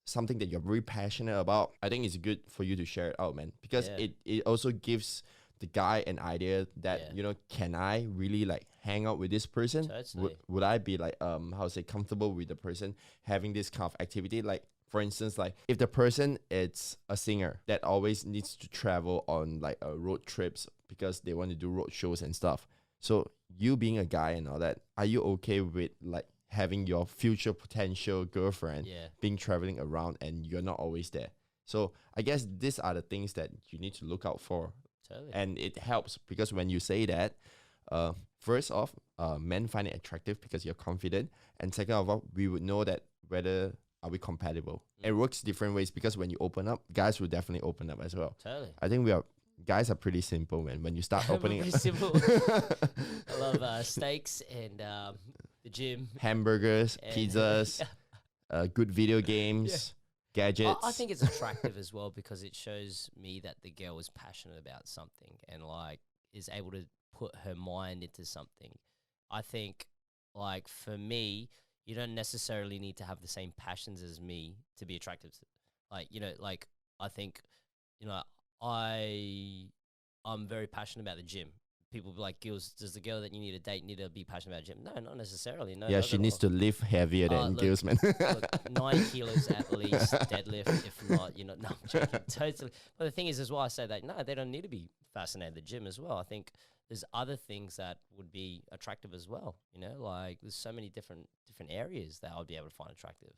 Speaker 1: something that you're very passionate about, I think it's good for you to share it out, man. Because
Speaker 2: Yeah.
Speaker 1: it also gives the guy an idea that,
Speaker 2: Yeah.
Speaker 1: you know, can I really like hang out with this person?
Speaker 2: Totally.
Speaker 1: Would I be like how to say comfortable with the person having this kind of activity? Like for instance, like if the person is a singer that always needs to travel on like road trips because they want to do road shows and stuff. So you being a guy and all that, are you okay with like having your future potential girlfriend
Speaker 2: Yeah.
Speaker 1: being traveling around and you're not always there? So I guess these are the things that you need to look out for.
Speaker 2: Totally.
Speaker 1: And it helps because when you say that, first off, men find it attractive because you're confident. And second of all, we would know that whether are we compatible. It works different ways because when you open up, guys will definitely open up as well.
Speaker 2: Totally.
Speaker 1: I think guys are pretty simple, man. When you start opening
Speaker 2: Pretty simple. I love steaks and the gym.
Speaker 1: hamburgers,
Speaker 2: And-
Speaker 1: pizzas, good video games, gadgets.
Speaker 2: I think it's attractive as well because it shows me that the girl is passionate about something and like is able to put her mind into something. I think like for me, you don't necessarily need to have the same passions as me to be attractive. Like, you know, like I think, you know, I'm very passionate about the gym. People be like, Gills, does the girl that you need to date need to be passionate about gym? No, not necessarily. No.
Speaker 1: Yeah, she needs to lift heavier than
Speaker 2: look,
Speaker 1: Gills, man.
Speaker 2: Look, 9 kilos at least deadlift. If not, you know, no, I'm joking. Totally. But the thing is why I say that, no, they don't need to be fascinated with the gym as well. I think there's other things that would be attractive as well. You know, like there's so many different areas that I would be able to find attractive.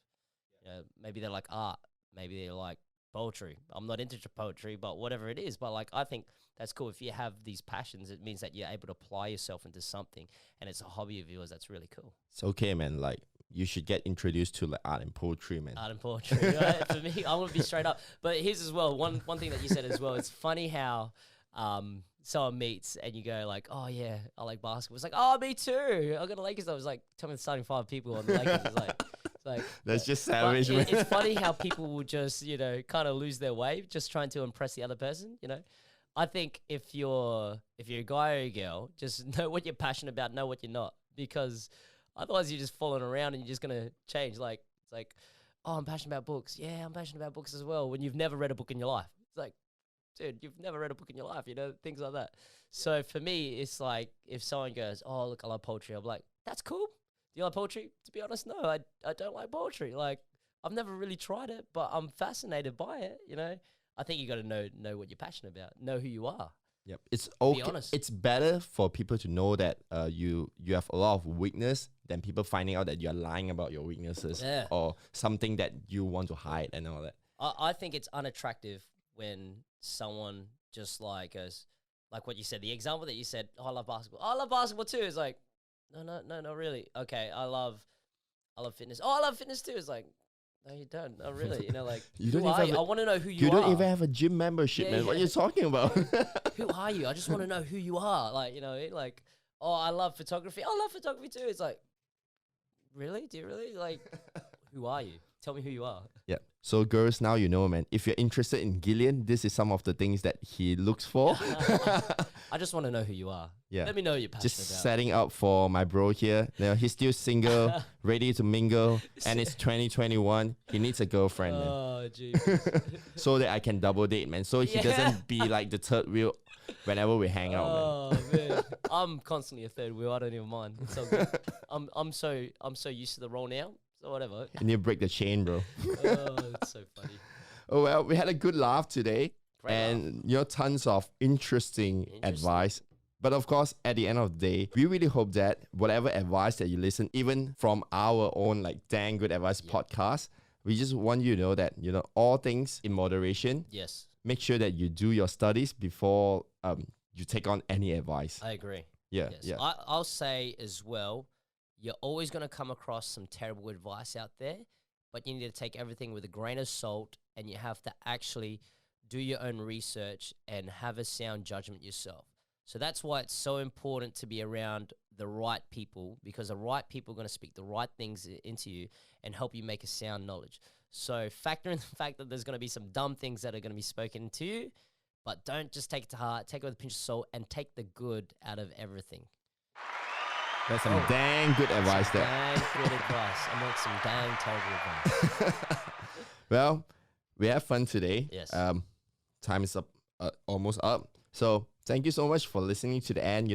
Speaker 2: You know, maybe they're like art. Maybe they're like poetry. I'm not into poetry, but whatever it is. But like, I think that's cool. If you have these passions, it means that you're able to apply yourself into something, and it's a hobby of yours. That's really cool.
Speaker 1: It's okay, man. Like you should get introduced to like art and poetry, man.
Speaker 2: Art and poetry, right? For me, I'm gonna be straight up. But here's as well one thing that you said as well. It's funny how someone meets and you go like, oh yeah, I like basketball. It's like, oh, me too. I got a Lakers. I was like, tell me the starting 5 people on the Lakers. It's like
Speaker 1: That's just
Speaker 2: but
Speaker 1: savage, man.
Speaker 2: it's funny how people will just, you know, kind of lose their way just trying to impress the other person, you know. I think if you're a guy or a girl, just know what you're passionate about, know what you're not, because otherwise you're just falling around and you're just gonna change. Like it's like, oh, I'm passionate about books. Yeah, I'm passionate about books as well. When you've never read a book in your life, it's like, dude, you've never read a book in your life, you know, things like that. So for me, it's like if someone goes, oh, look, I love poetry, I'm like, that's cool. Do you like poetry? To be honest, no, I don't like poetry. Like I've never really tried it, but I'm fascinated by it, you know. I think you got to know what you're passionate about, know who you are.
Speaker 1: Yep. It's okay.
Speaker 2: honest.
Speaker 1: It's better for people to know that you have a lot of weakness than people finding out that you're lying about your weaknesses or something that you want to hide and all that.
Speaker 2: I think it's unattractive when someone just like goes, like what you said, the example that you said, oh, I love basketball. Oh, I love basketball too. It's like, no, not really. Okay, I love fitness. Oh, I love fitness too. It's like, No, you don't. Not really. You know, like,
Speaker 1: You
Speaker 2: who
Speaker 1: don't
Speaker 2: are
Speaker 1: even
Speaker 2: you?
Speaker 1: have
Speaker 2: I want to know who you
Speaker 1: You
Speaker 2: are.
Speaker 1: don't even have a gym membership,
Speaker 2: Yeah,
Speaker 1: man. What are
Speaker 2: yeah.
Speaker 1: you talking about?
Speaker 2: Who are you? I just want to know who you are. Like, you know, like, oh, I love photography. I love photography too. It's like, really? Do you really? Like, who are you? Tell me who you are.
Speaker 1: Yeah. So girls, now you know, man. If you're interested in Gillian, this is some of the things that he looks for.
Speaker 2: I just want to know who you are.
Speaker 1: Yeah.
Speaker 2: Let me know what you're passionate
Speaker 1: Just
Speaker 2: about.
Speaker 1: setting up for my bro here. You know, he's still single, ready to mingle, and it's 2021. He needs a girlfriend, man.
Speaker 2: Oh, jeez.
Speaker 1: So that I can double date, man. So he
Speaker 2: Yeah.
Speaker 1: doesn't be like the third wheel whenever we hang out, man.
Speaker 2: Oh man, I'm constantly a third wheel. I don't even mind. It's so good. I'm so used to the role now. So whatever.
Speaker 1: And you break the chain, bro.
Speaker 2: Oh, it's so funny.
Speaker 1: Oh well, we had a good laugh today,
Speaker 2: Great
Speaker 1: and tons of interesting advice. But of course, at the end of the day, we really hope that whatever advice that you listen, even from our own like dang good advice podcast, we just want you to know that all things in moderation.
Speaker 2: Yes,
Speaker 1: Make sure that you do your studies before you take on any advice.
Speaker 2: I agree.
Speaker 1: Yeah,
Speaker 2: Yes.
Speaker 1: yeah.
Speaker 2: I'll say as well, you're always going to come across some terrible advice out there, but you need to take everything with a grain of salt, and you have to actually do your own research and have a sound judgment yourself. So that's why it's so important to be around the right people, because the right people are going to speak the right things into you and help you make a sound knowledge. So factor in the fact that there's going to be some dumb things that are going to be spoken to you, but don't just take it to heart. Take it with a pinch of salt and take the good out of everything.
Speaker 1: That's some dang good advice there.
Speaker 2: Dang good advice. I'm not some dang terrible advice.
Speaker 1: Well, we have fun today.
Speaker 2: Yes.
Speaker 1: Time is up, almost up. So thank you so much for listening to the end.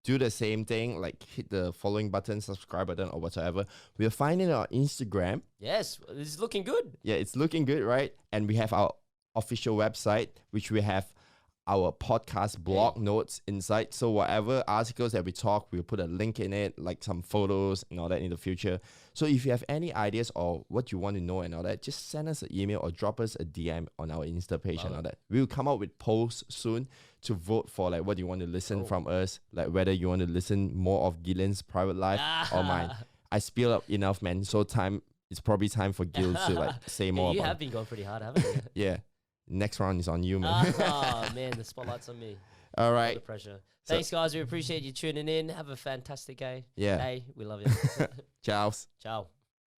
Speaker 1: Do the same thing, like hit the following button, subscribe button, or whatever. We'll find it on Instagram.
Speaker 2: Yes, it's looking good.
Speaker 1: Yeah, it's looking good, right? And we have our official website, which we have our podcast blog notes inside. So whatever articles that we talk, we'll put a link in it, like some photos and all that in the future. So if you have any ideas or what you want to know and all that, just send us an email or drop us a DM on our Insta page and all that. We'll come out with posts soon to vote for like what you want to listen from us, like whether you want to listen more of Gillian's private life or mine. I spill up enough, man. So it's probably time for Gil to like say more
Speaker 2: You
Speaker 1: about
Speaker 2: have been going pretty hard, haven't you?
Speaker 1: Yeah. Next round is on you, man.
Speaker 2: Oh, man, the spotlight's on me.
Speaker 1: All
Speaker 2: The
Speaker 1: right.
Speaker 2: pressure. Thanks, guys. We appreciate you tuning in. Have a fantastic day.
Speaker 1: Yeah.
Speaker 2: Hey, we love you.
Speaker 1: Ciao.
Speaker 2: Ciao.